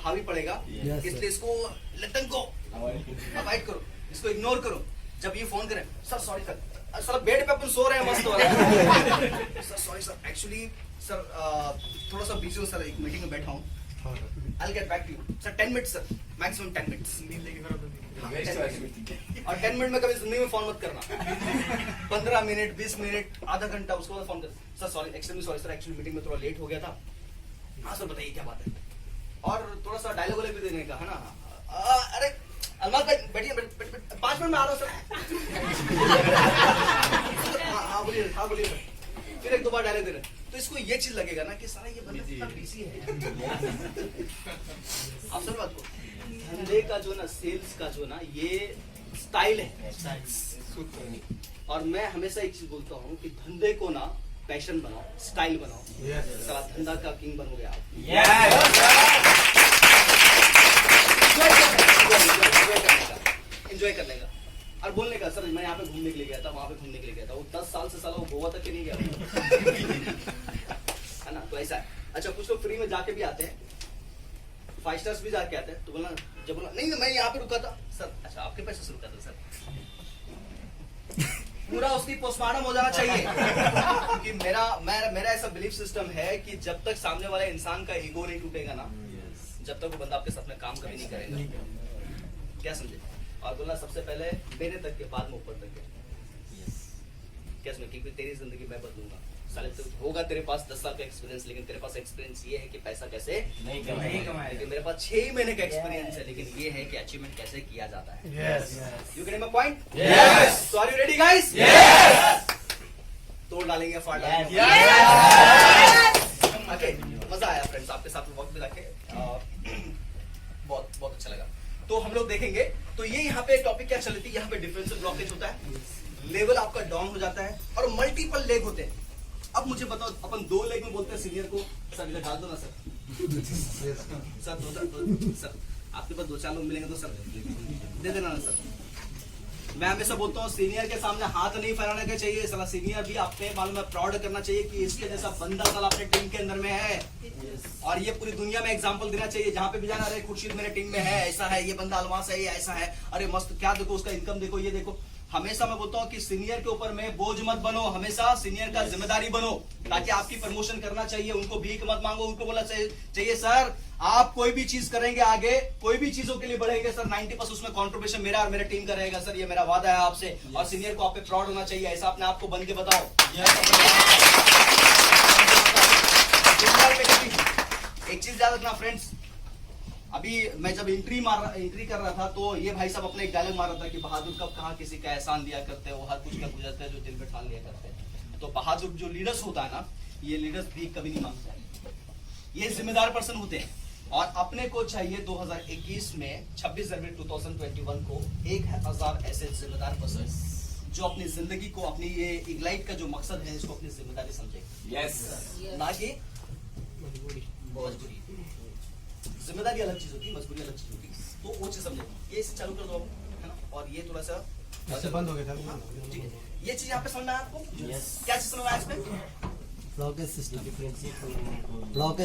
हावी पड़ेगा, इसलिए इसको लटन को अवॉइड करो, इसको इग्नोर करो, जब ये फोन करें सर सॉरी सर बेड पे अपन सो रहे हैं मस्त हो रहा है sir sorry sir actually sir थोड़ा सा बिजी हूँ सर, एक मीटिंग में बैठा हूँ, I'll get back to you sir 10 minute sir maximum 10 minute और 10 मिनट में कभी जिंदगी में फोन मत करना 15 मिनट 20 मिनट आधा घंटा उसको फोन कर sir sorry extremely sorry sir actually meeting में थोड़ा लेट हो गया था, हाँ सर बताइए क्या बात है, और थोड़ा सा डायलॉग भी देने का है ना, अरे अलमाज भाई बैठिए, 5 मिनट में आ रहा हूँ सर। हाँ बोलिए, हाँ बोलिए सर। फिर 1-2 बार डायलॉग दे रहे हैं। तो इसको ये चीज लगेगा ना कि सारा ये बंदा कितना बिजी है। आप सर बात को धंधे का जो ना, सेल्स का जो ना, ये स्टाइल है। और मैं हमेशा एक चीज बोलता हूँ कि धंधे को ना पैशन बनाओ, स्टाइल बनाओ। सारा धंधा का किंग बनोगे आप। एंजॉय करने का और बोलने का। सर मैं यहाँ पे घूमने के लिए गया था, वहां पे घूमने के लिए गया था। वो 10 साल से साला वो गोवा तक के नहीं गया है ना। तो ऐसा है। अच्छा कुछ लोग फ्री में जाके भी आते हैं, 5 स्टार्स भी जाके आते हैं। तो बोला जब बोला नहीं मैं यहाँ पे रुका था सर। अच्छा आपके पैसे से रुका था सर। पूरा उसकी पोस्टमार्टम हो जाना चाहिए। कि मेरा ऐसा बिलीफ सिस्टम है कि जब तक सामने वाले इंसान का ईगो नहीं टूटेगा ना, जब तक वो बंदा आपके साथ में काम कभी नहीं करेगा। क्या समझे? और बोलना सबसे पहले मेरे तक के, बाद में ऊपर तक के। क्या समझे? क्योंकि तेरी जिंदगी मैं बदलूंगा। साले तो होगा तेरे पास 10 साल का एक्सपीरियंस, लेकिन तेरे पास एक्सपीरियंस ये है कि पैसा कैसे नहीं कमाए। लेकिन मेरे पास 6 महीने का एक्सपीरियंस है, लेकिन ये है कि अचीवमेंट कैसे किया जाता है। You getting my point? So are you ready guys? तोड़ डालेंगे, फाड़ डालेंगे। ओके, मजा आया फ्रेंड्स आपके साथ वक्त बिता के। बहुत बहुत अच्छा लगा। तो हम लोग देखेंगे। तो ये यहाँ पे टॉपिक क्या चल रही थी, यहाँ पे डिफरेंशियल ब्लॉकेज होता है, लेवल आपका डाउन हो जाता है और मल्टीपल लेग होते हैं। अब मुझे बताओ, अपन 2 लेग में बोलते हैं सीनियर को, सर इधर डाल दो ना सर। सर आपके पास 2-4 लोग मिलेंगे तो सर दे देना ना सर। मैं हमेशा बोलता हूँ सीनियर के सामने हाथ नहीं फैलाने का चाहिए। साला सीनियर भी अपने मालूम में प्राउड करना चाहिए कि इसके जैसा बंदा साला अपने टीम के अंदर में है। और ये पूरी दुनिया में एग्जांपल देना चाहिए। जहाँ पे भी जाना, अरे खुर्शीद मेरे टीम में है, ऐसा है, ये बंदा अलवास है, ये ऐसा है, अरे मस्त, क्या देखो उसका इनकम देखो, ये देखो। हमेशा मैं बोलता हूँ कि सीनियर के ऊपर में बोझ मत बनो, हमेशा सीनियर का जिम्मेदारी बनो, ताकि आपकी प्रमोशन करना चाहिए। उनको भीख मत मांगो, उनको बोला चाहिए सर आप कोई भी चीज करेंगे आगे, कोई भी चीजों के लिए बढ़ेंगे सर, 90% उसमें कॉन्ट्रीब्यूशन मेरा और मेरे टीम का रहेगा सर, ये मेरा वादा है आपसे। और सीनियर को आप पे प्राउड होना चाहिए, ऐसा अपने आप को बन के बताओ। एक चीज याद रखना फ्रेंड्स, अभी मैं जब एंट्री कर रहा था तो ये भाई साहब अपने एक डायलॉग मार रहा था कि बहादुर कब कहाँ किसी का एहसान दिया करते हैं, वो हर कुछ का गुजरते हैं जो दिल में ठान लिया करते हैं। तो बहादुर जो लीडर्स होता है ना, ये लीडर्स भी कभी नहीं मांगता है, ये जिम्मेदार पर्सन होते हैं। और अपने को चाहिए 2021 में 26 जनवरी 2021 को 1000 ऐसे जिम्मेदार पर्सन जो अपनी जिंदगी को, अपनी ये इग्लाइट का जो मकसद है इसको अपनी जिम्मेदारी समझे, ना कि मजबूरी। जिम्मेदारी अलग चीज होती है, मजबूरी अलग चीज होती है। तो वो चीज समझे, ये इसे चालू कर दो है ना। और ये थोड़ा सा बंद हो गया था। ठीक है, ये चीज यहाँ पे समझना है आपको। क्या चीज समझना है इसमें? Blockage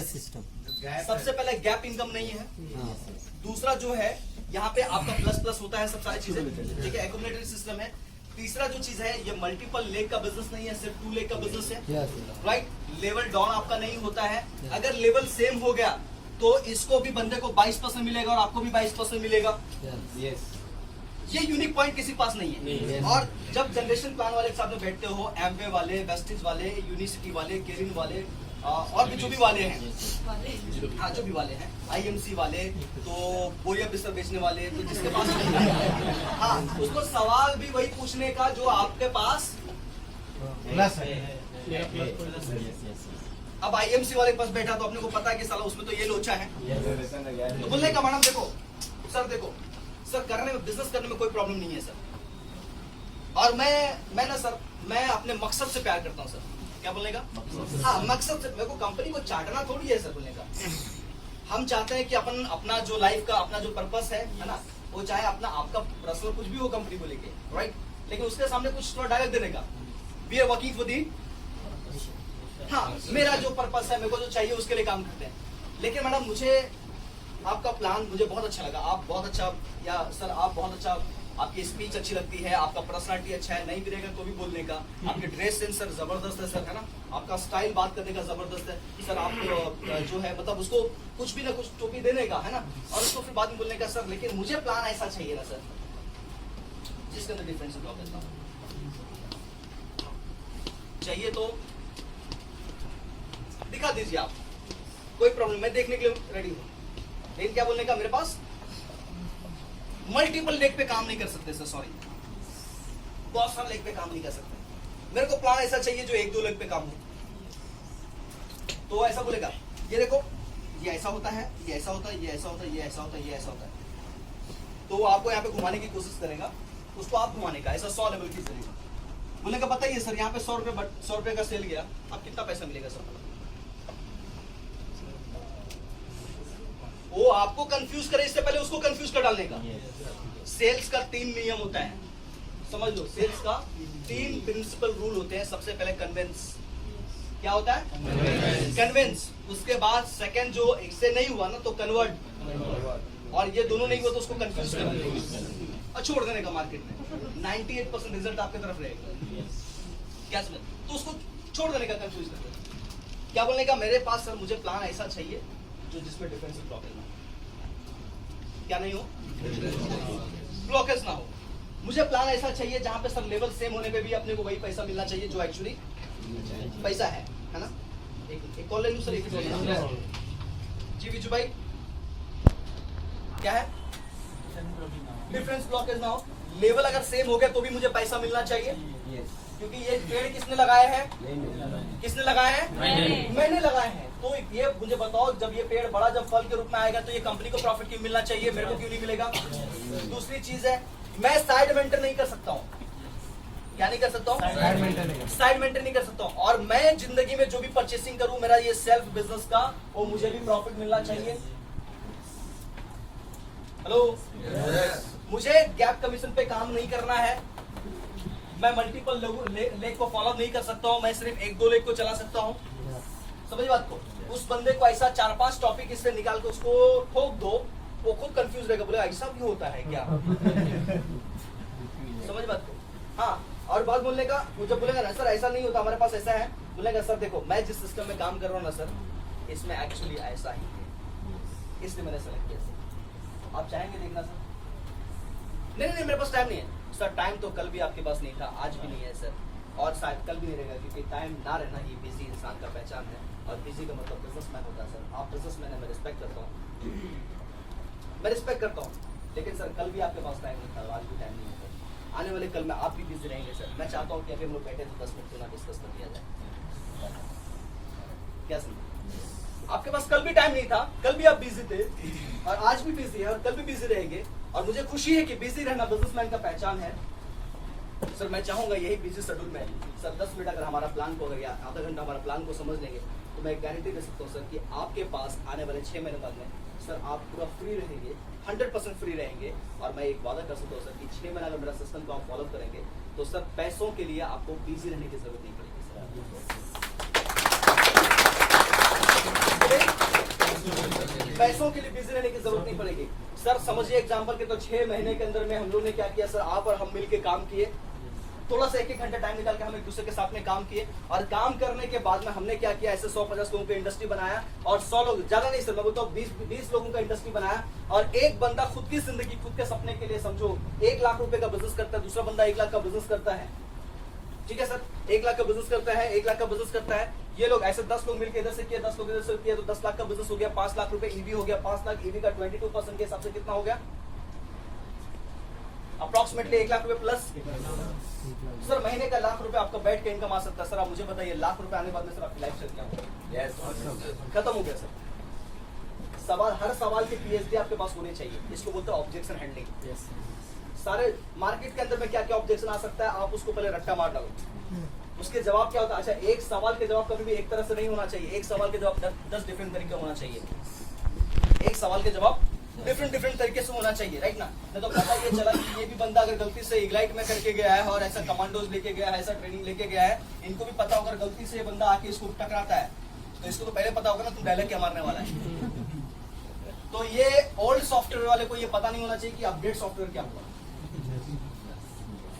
system. सबसे पहले गैप इनकम नहीं है। दूसरा जो है यहाँ पे आपका प्लस होता है, सब सारी चीजें ठीक है, एक्यूमुलेटरी सिस्टम है। तीसरा जो चीज है, ये मल्टीपल लेग का बिजनेस नहीं है, सिर्फ 2 लेग का बिजनेस है, राइट। लेवल डाउन आपका नहीं होता है। अगर लेवल सेम हो गया तो इसको भी बंदे को 22% मिलेगा और आपको भी 22% मिलेगा। ये यूनिक पॉइंट किसी पास नहीं है। और जब जनरेशन प्लान वाले के साथ में बैठते हो, एमवे वाले, वेस्टेज वाले, यूनिवर्सिटी वाले, केरिन वाले, और भी जो भी वाले हैं, हाँ जो भी वाले हैं, आईएमसी वाले, तो बोरिया बिस्तर बेचने वाले, तो जिसके पास हाँ उसको सवाल भी वही पूछने का जो आपके पास प्लस है। अब आईएमसी वाले के पास बैठा तो अपने को पता है कि साला उसमें तो ये लोचा है। तो बोलने का मैडम देखो सर करने में, बिजनेस करने में कोई प्रॉब्लम नहीं है सर। और मैं ना सर, मैं अपने मकसद से प्यार करता हूँ सर। क्या बोलने का? हाँ मकसद से। मेरे को कंपनी को चाटना थोड़ी है सर बोलने का। हम चाहते हैं कि अपन अपना जो लाइफ का अपना जो पर्पस है ना, वो चाहे अपना आपका पर्सनल कुछ भी हो कंपनी को लेके, राइट, लेकिन उसके सामने कुछ थोड़ा डायरेक्ट देने का। We are working for the, हाँ मेरा जो पर्पस है, मेरे को जो चाहिए उसके लिए काम करते हैं। लेकिन मैडम मुझे आपका प्लान मुझे बहुत अच्छा लगा, आप बहुत अच्छा, या सर आप बहुत अच्छा, आपकी स्पीच अच्छी लगती है, आपका पर्सनालिटी अच्छा है, नहीं भी रहेगा तो भी बोलने का, आपके ड्रेस सेंस सर जबरदस्त है सर, है ना, आपका स्टाइल बात करने का जबरदस्त है सर, आप जो है मतलब उसको कुछ भी ना कुछ टोपी देने का है ना, और उसको फिर बाद में बोलने का सर लेकिन मुझे प्लान ऐसा चाहिए ना सर, जिसके अंदर डिफरेंस चाहिए तो दिखा दीजिए आप, कोई प्रॉब्लम, मैं देखने के लिए रेडी हूँ। लेकिन क्या बोलने का, मेरे पास मल्टीपल लेग पे काम नहीं कर सकते सर, सॉरी, बहुत सारे लेग पे काम नहीं कर सकते। मेरे को प्लान ऐसा चाहिए जो 1-2 लेग पे काम हो। तो ऐसा बोलेगा, ये देखो, ये ऐसा होता है, ये ऐसा होता है, ये ऐसा होता है, ये ऐसा होता है, ये ऐसा होता है। तो वो आपको यहाँ पे घुमाने की कोशिश करेगा, उसको आप घुमाने का, ऐसा 100 लेवल की करेगा। बोलेगा बताइए सर, यहाँ पे 100 रुपए का सेल गया, अब कितना पैसा मिलेगा सर? वो आपको कंफ्यूज करे इससे पहले उसको कंफ्यूज कर डालने का। सेल्स का 3 नियम होता है, समझ लो। सेल्स का 3 प्रिंसिपल रूल होते हैं। सबसे पहले कन्विंस, क्या होता है? कन्विंस। उसके बाद सेकंड जो इससे नहीं हुआ ना तो कन्वर्ट, और ये दोनों नहीं हुआ तो उसको कंफ्यूज कर देना और छोड़ देने का मार्केट में। 98% रिजल्ट आपके तरफ रहेगा। क्या समझ? तो उसको छोड़ देने का, कंफ्यूज कर देना। क्या बोलने का? मेरे पास सर मुझे प्लान ऐसा चाहिए जो जिसमें डिफेंसिव ब्लॉकेज ना हो। क्या नहीं हो? ब्लॉकेज ना हो। मुझे प्लान ऐसा चाहिए जहां पे सर लेवल सेम होने पे भी अपने को वही पैसा मिलना चाहिए जो एक्चुअली पैसा है ना? एक कॉल ले लूं सर, एक जी विजू भाई, क्या है? डिफरेंस ब्लॉकेज ना हो। लेवल अगर सेम हो गया तो भी मुझे पैसा मिलना चाहिए, क्योंकि ये पेड़ किसने लगाए हैं? किसने लगाए हैं? मैंने लगाए हैं। तो ये मुझे बताओ, जब ये पेड़ बड़ा जब फल के रूप में आएगा तो ये कंपनी को प्रॉफिट क्यों मिलना चाहिए, मेरे को क्यों नहीं मिलेगा? दूसरी चीज है, मैं साइड मेंटेन नहीं कर सकता हूँ। क्या नहीं कर सकता हूँ? साइड मेंटेन नहीं कर सकता हूँ। और मैं जिंदगी में जो भी परचेसिंग करूँ, मेरा ये सेल्फ बिजनेस का, वो मुझे भी प्रॉफिट मिलना चाहिए। हेलो, मुझे गैप कमीशन पे काम नहीं करना है। मैं मल्टीपल लेग को फॉलो नहीं कर सकता हूँ। मैं सिर्फ 1-2 लेग को चला सकता हूँ। समझ बात को? उस बंदे को ऐसा 4-5 टॉपिक इससे निकाल के उसको ठोक दो, वो खुद कंफ्यूज रहेगा, बोले ऐसा भी होता है क्या? समझ बात को? हाँ। और बात बोलने का, वो जब बोलेगा ना सर ऐसा नहीं होता, हमारे पास ऐसा है, बोलेगा सर देखो मैं जिस सिस्टम में काम कर रहा हूँ ना सर, इसमें एक्चुअली ऐसा ही है, इसलिए मैंने सेलेक्ट किया सर। आप चाहेंगे देखना सर? नहीं, मेरे पास टाइम नहीं है सर। टाइम तो कल भी आपके पास नहीं था, आज भी नहीं है सर, और शायद कल भी नहीं रहेगा, क्योंकि टाइम ना रहना ही बिजी इंसान का पहचान है। और बिजी का मतलब बिजनेसमैन होता है सर। आप बिजनेसमैन है, मैं रिस्पेक्ट करता हूँ, मैं रिस्पेक्ट करता हूँ, लेकिन सर कल भी आपके पास टाइम नहीं था, आज भी टाइम नहीं है। आने वाले कल में आप भी बिजी रहेंगे सर। मैं चाहता हूँ कि अभी हम लोग बैठे तो 10 मिनट क्यों ना डिस्कस कर दिया जाए। क्या समझे? आपके पास कल भी टाइम नहीं था, कल भी आप बिजी थे, और आज भी बिजी है, और कल भी बिजी रहेंगे। और मुझे खुशी है कि बिजी रहना बिजनेसमैन का पहचान है सर। मैं चाहूंगा यही बिजी शेड्यूल में सर 10 मिनट अगर हमारा प्लान को, अगर या आधा घंटा हमारा प्लान को समझ लेंगे, तो मैं गारंटी दे सकता हूँ सर कि आपके पास आने वाले 6 महीने बाद में सर आप पूरा फ्री रहेंगे, 100% फ्री रहेंगे। और मैं एक वादा कर सकता हूँ सर कि 6 महीने अगर मेरा सिस्टम को आप फॉलो करेंगे तो सर पैसों के लिए आपको बिजी रहने की जरूरत नहीं पड़ेगी सर। पैसों के लिए बिजी रहने की जरूरत नहीं पड़ेगी सर। समझिए एग्जांपल के तो 6 महीने के अंदर में हम लोग ने क्या किया सर, आप और हम मिलके काम किए, थोड़ा सा 1-1 घंटा टाइम निकाल के हम एक दूसरे के साथ में काम किए, और काम करने के बाद में हमने क्या किया, ऐसे 100-50 लोगों का इंडस्ट्री बनाया, और 100 लोग, ज्यादा नहीं सर, मैं बोलता हूँ 20 लोगों का इंडस्ट्री बनाया। और एक बंदा खुद की जिंदगी, खुद के सपने के लिए समझो 1 लाख रुपए का बिजनेस करता है, दूसरा बंदा 1 लाख का बिजनेस करता है। ठीक है सर, 1 लाख का बिजनेस करता है, 1 लाख का बिजनेस करता है। ये लोग ऐसे 10 लोग मिलकर इधर से किया, 10 लोग इधर से किया, तो 10 लाख का बिजनेस हो गया, 5 लाख रुपए ईवी हो गया। 5 लाख ईवी का 22% के हिसाब से कितना हो गया? अप्रॉक्सीमेटली 1 लाख रुपए प्लस। सर महीने का 1 लाख रुपए आपका बैठ के इनकम आ सकता है सर। आप मुझे बताइए, 1 लाख रुपए आने बाद में सर आपकी लाइफ स्टाइल क्या होगा? खत्म हो गया सर। सवाल, हर सवाल के पीएचडी आपके पास होने चाहिए। इसको बोलते हैं ऑब्जेक्शन हैंडलिंग। सारे मार्केट के अंदर में क्या क्या ऑब्जेक्शन आ सकता है, आप उसको पहले रट्टा मार डालो, उसके जवाब क्या होता है। अच्छा, एक सवाल के जवाब कभी भी एक तरह से नहीं होना चाहिए, एक सवाल के जवाब 10 डिफरेंट तरीके होना चाहिए। एक सवाल के जवाब डिफरेंट तरीके से होना चाहिए, राइट ना? नहीं तो पता ये चला कि ये भी बंदा अगर गलती से इग्लाइट में करके गया है, और ऐसा कमांडोज लेके गया है, ऐसा ट्रेनिंग लेके गया है, इनको भी पता होगा गलती से ये बंदा आके इसको टकराता है तो इसको तो पहले पता होगा ना तुम डायलॉग क्या मारने वाला है। तो ये ओल्ड सॉफ्टवेयर वाले को ये पता नहीं होना चाहिए कि अपडेट सॉफ्टवेयर क्या होगा।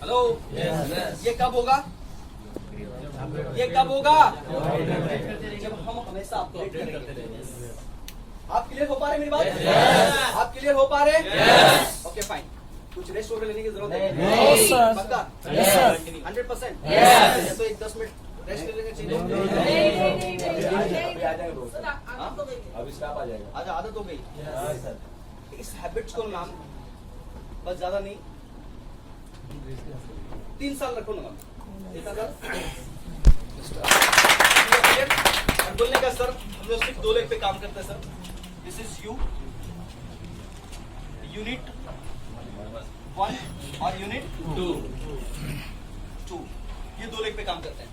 हेलो, ये कब होगा? ये कब होगा? जब हम हमेशा अपडेट करेंगे। आप क्लियर हो पा रहे मेरी बात? आप क्लियर हो पा रहे? Okay fine. कुछ रेस्ट वगैरह लेने की जरूरत है? पक्का? 100%? तो एक 10 मिनट रेस्ट लेने चाहिए। अभी स्टाफ आ जाएगा। आज आदत हो गई इस हैबिट्स को नाम बस ज्यादा नहीं, 3 साल रखो ना, 1 साल। और बोलने का सर हम लोग सिर्फ 2 लेग पे काम करते हैं सर। दिस इज यूनिट 1 और यूनिट 2, ये 2 लेग पे काम करते हैं।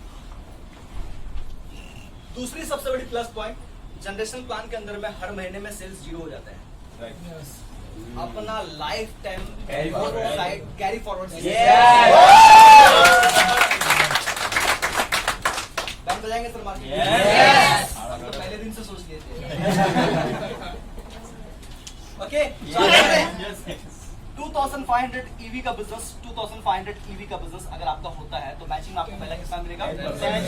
दूसरी सबसे बड़ी प्लस पॉइंट, जनरेशन प्लान के अंदर में हर महीने में सेल्स 0 हो जाता है। अपना life time carry forward band बजाएंगे सर मार्केट, तो पहले दिन से सोच लिए थे। ओके, 2500 EV का बिजनेस, 2500 EV का बिजनेस अगर आपका होता है तो मैचिंग में आपको पहला कितना मिलेगा? 10%।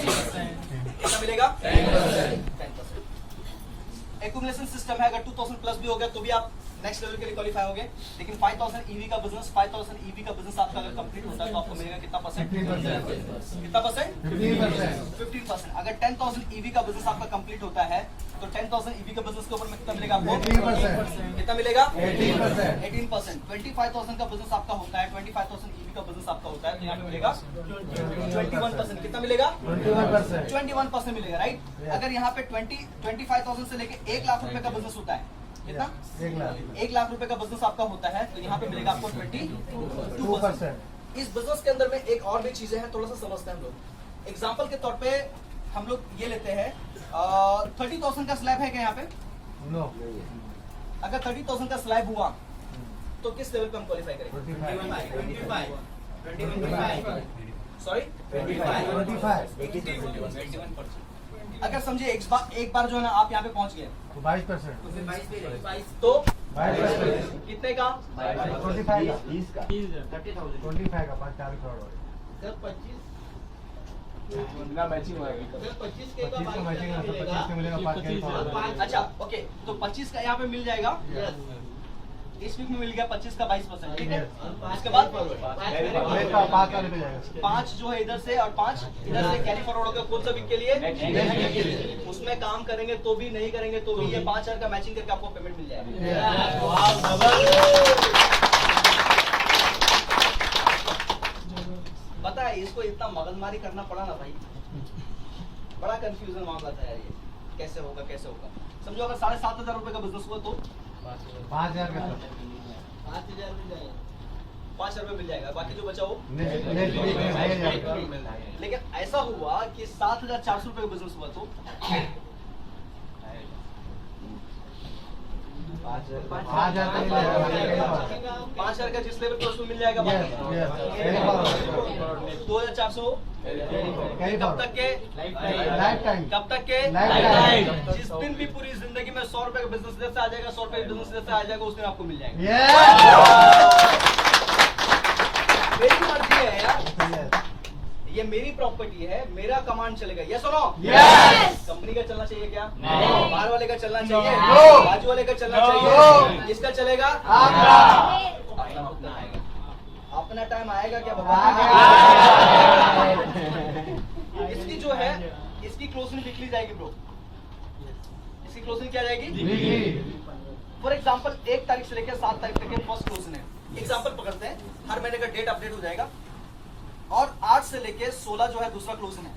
कितना मिलेगा? 10%। एक्यूमुलेशन सिस्टम है, अगर 2000 प्लस भी हो गया तो भी आप नेक्स्ट लेवल के लिए क्वालिफाई होगे। लेकिन 5000 EV का बिजनेस, 5000 EV का बिजनेस आपका अगर कंप्लीट होता है तो आपको मिलेगा कितना परसेंट? कितना परसेंट? 15%। अगर 10,000 EV का बिजनेस आपका कंप्लीट होता है तो 10,000 EV का बिजनेस के ऊपर में कितना मिलेगा आपको? 18%। कितना मिलेगा? 18%। 18%। 25,000 का बिजनेस आपका होता है, 25,000 EV का बिजनेस आपका होता है तो यहाँ पे मिलेगा 21%। कितना मिलेगा? 21%। 21% मिलेगा, राइट। अगर यहाँ पे 25,000 से लेके 1 लाख रुपए का बिजनेस होता है, कितना? 1 लाख रुपए का बिजनेस आपका होता है तो यहाँ पे मिलेगा आपको 22%। इस बिजनेस के अंदर में एक और भी चीजें हैं, थोड़ा सा समझते हैं हम लोग। एग्जांपल के तौर पे हम लोग ये लेते हैं 30,000 का स्लैब है क्या यहाँ पे? नो। अगर 30,000 का स्लैब हुआ तो किस लेवल पे हम क्वालिफाई करेंगे? 25। सॉरी 25। अगर समझिए एक बार जो है ना आप यहाँ पे पहुंच गए तो 22%। तो फिर 22 पे 22 तो 22%। कितने का? 25 का। 30 का 25 का 40 करोड़। सर 25 मैचिंग होगा। सर 25 के 25 का मैचिंग है, 25 का मिलेगा 5 करोड़। अच्छा ओके, तो 25 का यहाँ पे मिल जाएगा, यस इस वीक में मिल गया 25 का 22%, ठीक है। Yes. इसके बाद 5 साल पे जाएगा। 5 जो है इधर से और 5 इधर से कैरी फॉरवर्ड होगा कौन सा वीक के लिए? उसमें काम करेंगे तो भी नहीं करेंगे तो भी ये 5,000 का मैचिंग करके आपको पेमेंट मिल जाएगा। पता है इसको इतना मगजमारी करना पड़ा ना भाई, बड़ा कंफ्यूजन मामला था यार, ये कैसे होगा कैसे होगा। समझो अगर 7,500 रुपए का बिजनेस हुआ तो 5,000 का। 5,000 मिल जाएगा। 5 रुपए मिल जाएगा, बाकी जो बचा वो। नहीं। लेकिन ऐसा हुआ कि 7,400 रुपए का बिजनेस हुआ तो 5,000 का मिलेगा। 5,000 का जिस लेवल पर उसमें मिल जाएगा। Yes, yes. 2,400 कब तक के? Life time. कब तक के? Lifetime. जिस दिन भी पूरी जिंदगी में 100 रुपए का बिजनेस इधर से आ जाएगा, 100 रुपए का बिजनेस इधर से आ जाएगा, उस दिन आपको मिल जाएगा। मेरी मर्जी है यार, ये मेरी प्रॉपर्टी है, मेरा कमांड चलेगा। ये सुनो, कंपनी का चलना चाहिए क्या? बाहर वाले का चलना चाहिए? बाजू वाले का चलना चाहिए? किसका चलेगा? अपना टाइम आएगा क्या बाबा? इसकी जो है इसकी क्लोजिंग निकली जाएगी ब्रो, इसकी क्लोजिंग क्या जाएगी? फॉर एग्जाम्पल 1 तारीख से लेकर 7 तारीख तक फर्स्ट क्लोजिंग है। एग्जाम्पल पकड़ते हैं, हर महीने का डेट अपडेट हो जाएगा और 8 से लेके 16 जो है दूसरा क्लोजिंग है,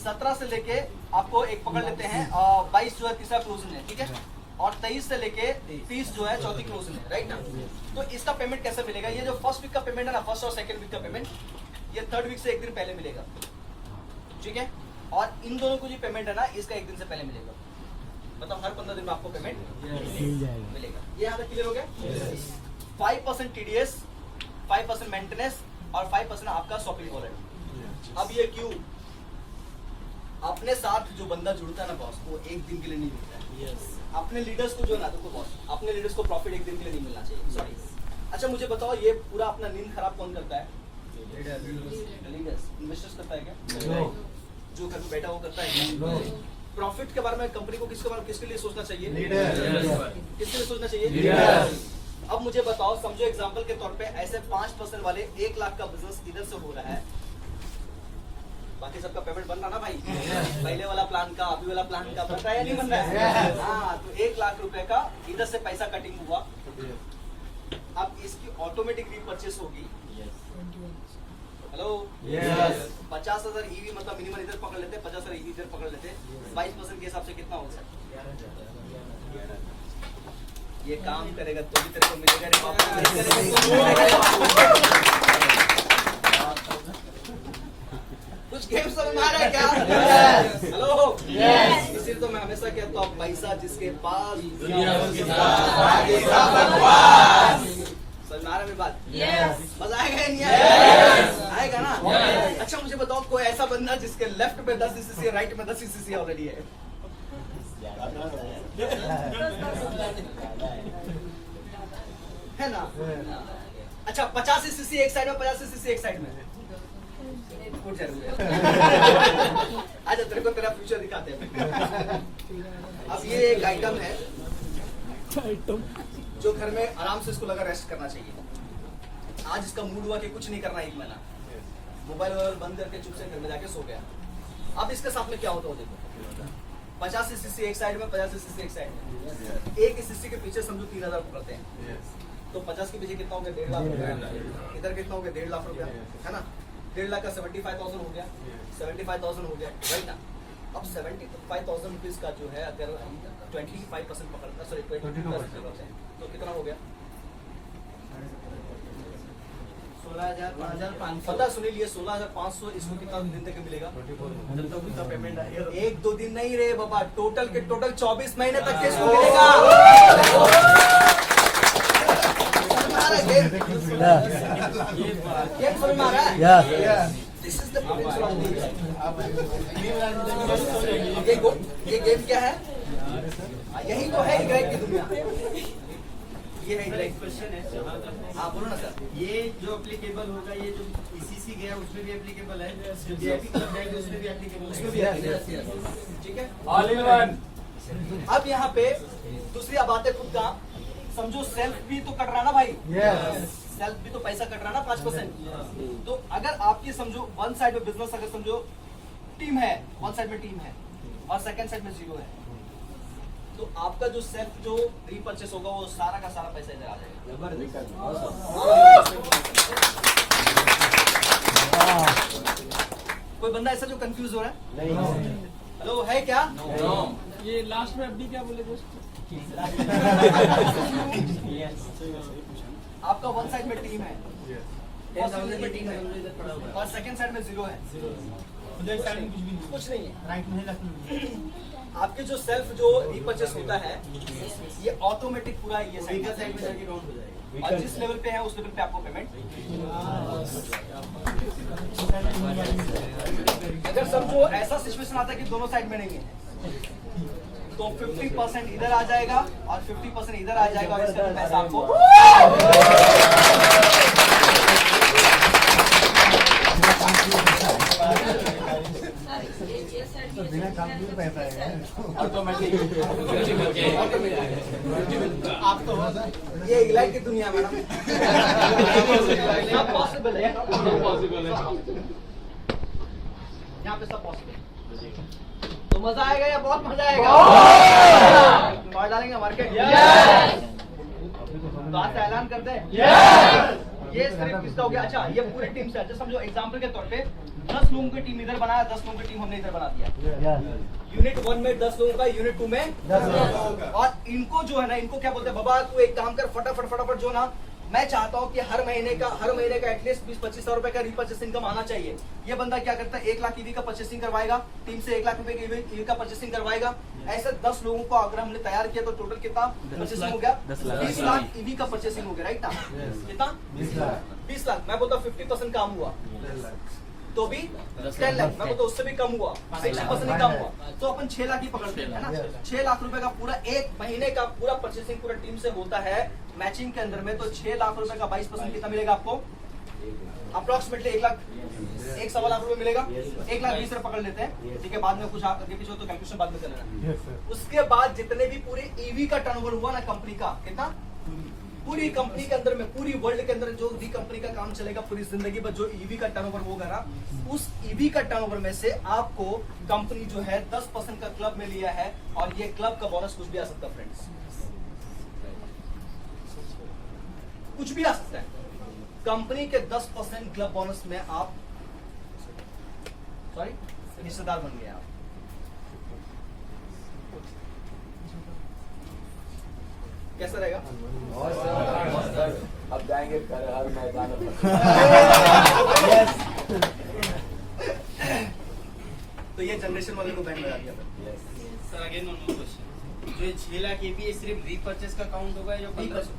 17 से लेके आपको एक पकड़ लेते हैं 22 जो है तीसरा क्लोजिंग है, ठीक है, और 23 से लेके 30 जो है चौथी क्लोजिंग है, राइट ना। तो इसका पेमेंट कैसे मिलेगा? ये जो फर्स्ट वीक का पेमेंट है ना, फर्स्ट और सेकंड वीक का पेमेंट, ये थर्ड वीक से 1 दिन पहले मिलेगा, ठीक है। और इन दोनों को जो पेमेंट है ना, इसका 1 दिन से पहले मिलेगा। मतलब हर 15 दिन में आपको पेमेंट मिलेगा। ये यहाँ तक क्लियर हो गया? 5% TDS, 5% मेंटेनेंस और 5% आपका शॉपिंग वॉलेट। अब ये क्यों? अपने साथ जो बंदा जुड़ता है ना बॉस, वो 1 दिन के लिए नहीं मिलता है। अपने लीडर्स को जो ना, देखो बॉस, अपने लीडर्स को प्रॉफिट 1 दिन के लिए नहीं मिलना चाहिए, सॉरी। अच्छा मुझे बताओ, ये पूरा अपना नींद खराब कौन करता है? लीडर्स। इन्वेस्टर्स करता है क्या? जो घर में बैठा वो करता है क्या? प्रॉफिट के बारे में कंपनी को किसके लिए सोचना चाहिए? किसके लिए सोचना चाहिए? अब मुझे बताओ, समझो एग्जांपल के तौर पे ऐसे 5% वाले 1 लाख का बिजनेस इधर से हो रहा है, बाकी सबका पेमेंट बन रहा ना भाई? पहले वाला प्लान का, अभी वाला प्लान का बन रहा है या नहीं बन रहा है? हाँ, तो 1 लाख रुपए का इधर से पैसा कटिंग हुआ। अब इसकी ऑटोमेटिक रीपर्चेस होगी। हेलो, 50,000 ईवी मतलब मिनिमम इधर पकड़ लेते, 50,000 ईवी इधर पकड़ लेते, 22% के हिसाब से कितना होगा? ये काम करेगा तो भी तेरे को मिलेगा रे बाबा, नहीं करेगा तो नहीं मिलेगा रे बाबा। कुछ गेम समझ में आ रहा है क्या? हेलो, इसीलिए तो मैं हमेशा कहता हूँ पैसा जिसके पास समझ में आ रहा है मेरी बात? मजा आएगा या नहीं आएगा? आएगा ना? अच्छा मुझे बताओ कोई ऐसा बंदा जिसके लेफ्ट में 10 सीसी राइट में 10 सीसी ऑलरेडी है? है ना? अच्छा 85 सीसी एक साइड में, 85 सीसी एक साइड में। आजा तेरे को तेरा फ्यूचर दिखाते हैं। अब ये एक आइटम है जो घर में आराम से इसको लगा रेस्ट करना चाहिए। आज इसका मूड हुआ कि कुछ नहीं करना 1 महीना, मोबाइल बंद करके चुप से घर में जाके सो गया। अब इसके साथ में क्या होता है देखो, 50 सीसी एक साइड में, 50 सीसी एक साइड में। एक सीसी के पीछे समझो 3,000 पकड़ते हैं, तो 50 के पीछे कितना हो गया? 1.5 लाख रुपया। इधर कितना हो गया? 1.5 लाख रुपया, है ना? 1.5 लाख का 75,000 हो गया, 75,000 हो गया, राइट ना? अब 75,000 रुपीज का जो है अगर 25% पकड़ता, सॉरी 20% तो कितना हो गया? 16,500। पता सुनी लिए 16,500। इसको कितना दिन तक मिलेगा? पेमेंट आएगा 1-2 दिन नहीं रे बाबा, टोटल के टोटल 24 महीने तक के इसको मिलेगा। गेम समझ में आ रहा है? This is the potential of this. ये गेम क्या है? यही तो है ग्राइड की दुनिया। ये है ग्राइड। क्वेश्चन है, हाँ बोलो ना सर। ये जो एप्लीकेबल होगा, ये जो ईसीसी गया उसमें भी एप्लीकेबल है, जो वीआईपी क्लब जाएगा उसमें भी एप्लीकेबल है। उसमें भी ठीक है, ऑल इन वन। अब यहाँ पे दूसरी बात है खुद का, समझो सेल्फ भी तो कट रहा ना भाई, सेल्फ भी तो पैसा कट रहा ना 5%। तो अगर आपकी समझो वन साइड में बिजनेस, अगर समझो टीम है, वन साइड में टीम है और सेकंड साइड में 0 है, तो आपका जो सेल्फ जो रीपर्चेस होगा वो सारा का सारा पैसा इधर आ जाएगा। कोई बंदा ऐसा जो कंफ्यूज हो रहा है? हेलो, है क्या? ये लास्ट में एफडी क्या बोले दोस्त? आपका वन साइड में टीम है, 10,000 में टीम है और सेकंड साइड में 0 है, कुछ नहीं है। राइट में आपके जो सेल्फ जो रीपर्चेस होता है ये ऑटोमेटिक पूरा ये साइड में जाके काउंट हो जाएगा और जिस लेवल पे है उस लेवल पे आपको पेमेंट। अगर समझो ऐसा सिचुएशन आता है कि दोनों साइड में नहीं है, तो 50% इधर आ जाएगा और 50% इधर आ जाएगा और इसका पैसा आपको बिना काम के पैसा है ऑटोमेटिक। आप तो ये इलाज की दुनिया मैडम, सब पॉसिबल है, यहाँ पे सब पॉसिबल। तो मजा आएगा या बहुत मजा आएगा? मार डालेंगे मार्केट। तो आज से ऐलान कर दे। ये सिर्फ किसका हो गया? अच्छा ये पूरी टीम से, अच्छा समझो एग्जांपल के तौर पे 10 लोगों की टीम इधर बनाया, 10 लोगों की टीम हमने इधर बना दिया। यूनिट 1 में 10 लोगों का, यूनिट 2 में 10 लोगों, और इनको जो है ना, इनको क्या बोलते हैं, बाबा तू एक काम कर, फटाफट जो ना, मैं चाहता हूँ कि हर महीने का एटलीस्ट 20-25 सौ रुपए का रीपर्चेस इनकम आना चाहिए। ये बंदा क्या करता है, 1 लाख ईवी का परचेसिंग करवाएगा, टीम से 1 लाख रुपए की ईवी का परचेसिंग करवाएगा। ऐसे 10 लोगों को अगर हमने तैयार किया तो टोटल कितना परचेसिंग हो गया? 20 लाख ईवी का परचेसिंग हो गया, राइट ना? कितना? 20 लाख। मैं बोलता 50% काम हुआ तो भी 10 लाख, मैं बोलता उससे भी कम हुआ, 60% ही कम हुआ, तो अपन 6 लाख ही पकड़ते हैं, है ना? 6 लाख रुपए का पूरा एक महीने का पूरा परचेसिंग पूरा टीम से होता है मैचिंग के अंदर में, तो 6 लाख रुपए का 22% कितना मिलेगा आपको? अप्रोक्सीमेटली 1 लाख, 1.25 लाख रुपए मिलेगा। 1 लाख 20 पकड़ लेते हैं, ठीक है? बाद में कुछ आगे पीछे हो तो कैलकुलेशन बाद में कर लेना। उसके बाद जितने भी पूरे ईवी का टर्नओवर हुआ ना कंपनी का, कितना? पूरी कंपनी के अंदर में, पूरी वर्ल्ड के अंदर जो भी कंपनी का काम चलेगा पूरी जिंदगी पर, जो ईवी का टर्नओवर होगा ना, उस ईवी का टर्नओवर में से आपको कंपनी जो है 10% का क्लब में लिया है, और ये क्लब का बोनस कुछ भी आ सकता है फ्रेंड्स। कुछ भी आ सकता है। कंपनी के 10% क्लब बोनस में आप हिस्सेदार बन गए आप। कैसा रहेगा? अब जाएंगे हर मैदान में। तो ये जनरेशन वाले को बैंड बजा दिया था। Sir again one more question, जो 6 लाख ये भी सिर्फ रीपर्चेस का काउंट होगा या जो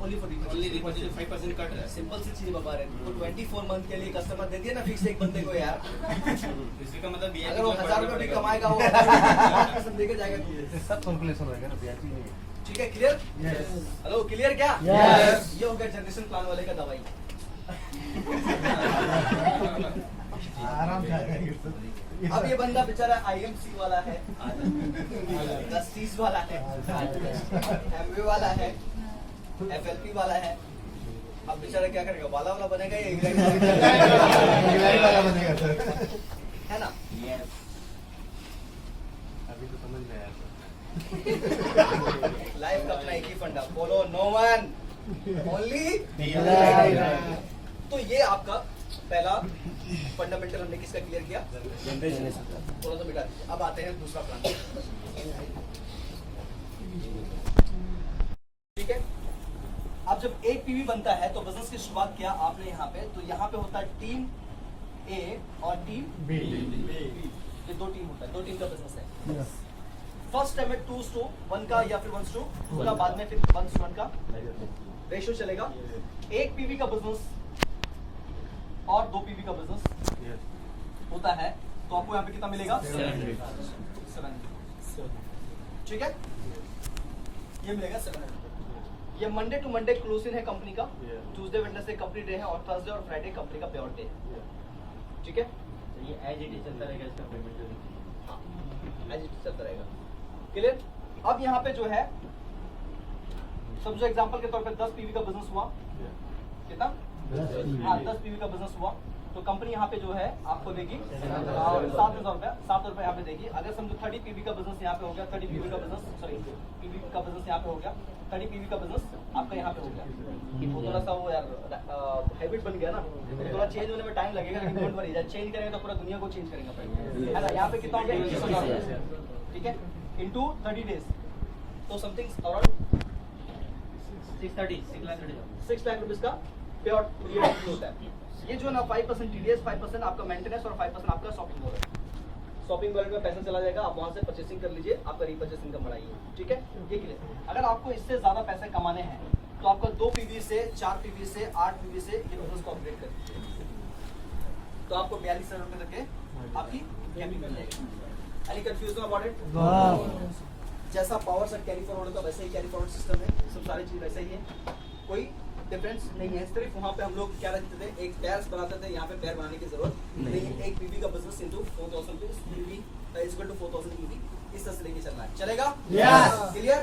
only for only repurchase 5% cut रहा है? सिंपल सी चीज बता रहे हैं। तो 24 मंथ के लिए कस्टमर दे दिया ना फिक्स एक बंदे को यार। इसी का मतलब अगर वो 1000 रुपए भी कमाएगा वो लेके जाएगा। सब कैलकुलेशन रहेगा ना भैया जी। ठीक है, क्लियर? हेलो, क्लियर क्या? Yes. ये हो गया जनरेशन प्लान वाले का दवाई। आराम से आएगा। अब ये बंदा बेचारा IMC वाला है, जस्टिस वाला है, MBA वाला है, FLP वाला है। अब बेचारा क्या करेगा? वाला बनेगा या इंग्लैंड वाला बनेगा सर। है ना? अभी तो समझ में आया सर। लाइफ का अपना एक ही फंडा, फॉलो नो वन, ओनली। तो ये आपका पहला फंडामेंटल हमने किसका क्लियर किया? थोड़ा सा मिटा दीजिए। अब आते हैं दूसरा प्लान। ठीक है, अब जब एक पीवी बनता है तो बिजनेस की शुरुआत किया आपने यहाँ पे, तो यहाँ पे होता है टीम ए और टीम बी। ये दो टीम होता है, दो टीम का बिजनेस है। फर्स्ट टाइम में 2:1 का या फिर 1:2 का, बाद में फिर 1:1 का रेशियो चलेगा। एक पीवी का बिजनेस और 2 पीवी का बिजनेस होता है तो आपको यहाँ पे कितना मिलेगा? 700। ठीक है, ये मिलेगा 700। ये मंडे टू मंडे क्लोजिंग है कंपनी का। ट्यूसडे वेडनेसडे कंपनी डे है और थर्सडे और फ्राइडे कंपनी का पे आउट डे है। ठीक है, तो ये एज इट इज चलता रहेगा इसका पेमेंट? हाँ, एज इट चलता रहेगा। क्लियर? अब यहाँ पे जो है समझो एग्जांपल के तौर पे 10 पीवी का बिजनेस हुआ। कितना? हाँ, 10 पीवी का बिजनेस हुआ तो कंपनी यहाँ पे जो है आपको देगी 7,000 रुपया। 7 रुपये यहाँ पे देगी। अगर समझो 30 पीवी का बिजनेस यहाँ पे हो गया, 30 पीवी का बिजनेस, सॉरी पीवी का बिजनेस यहाँ पे हो गया, 30 पीवी का बिजनेस आपका यहाँ पे हो गया। वो थोड़ा सा वो यार हैबिट बन गया ना, तो थोड़ा चेंज होने में टाइम लगेगा, लेकिन डोंट वरी, जब चेंज करेंगे तो पूरा दुनिया को चेंज करेंगे है ना। यहाँ पे कितना हो गया? 21,000। ठीक है, इंटू 30 डेज तो समथिंग अराउंड 6 लाख रुपीज का पे आउट होता है। ये जो ना 5% TDS, 5% आपका मेंटेनेंस और 5% आपका शॉपिंग वॉलेट। शॉपिंग वॉलेट में पैसा चला जाएगा, आप वहां से परचेसिंग कर लीजिए, आपका रीपर्चेस इनकम बढ़ाइए। ठीक है, ये क्लियर? अगर आपको इससे ज्यादा पैसे कमाने हैं तो आपका 2 PV से 4 PV से 8 PV से ये बिजनेस को अपग्रेड कर दीजिए, तो आपको 42,000 रुपए तक के आपकी कैपिंग मिल जाएगी। Any confusion about it? जैसा पावर से कैरी फॉरवर्ड होता है वैसे ही कैरी फॉरवर्ड सिस्टम है, सब सारी चीज वैसे ही है, कोई डिफरेंस नहीं है। सिर्फ वहाँ पे हम लोग क्या रखते थे, एक पैर बनाते थे, यहाँ पे पैर बनाने की जरूरत नहीं है। एक पीवी का business into 4,000 PV equal to 4,000 PV, इस तरह से लेके चलना है। चलेगा? Clear?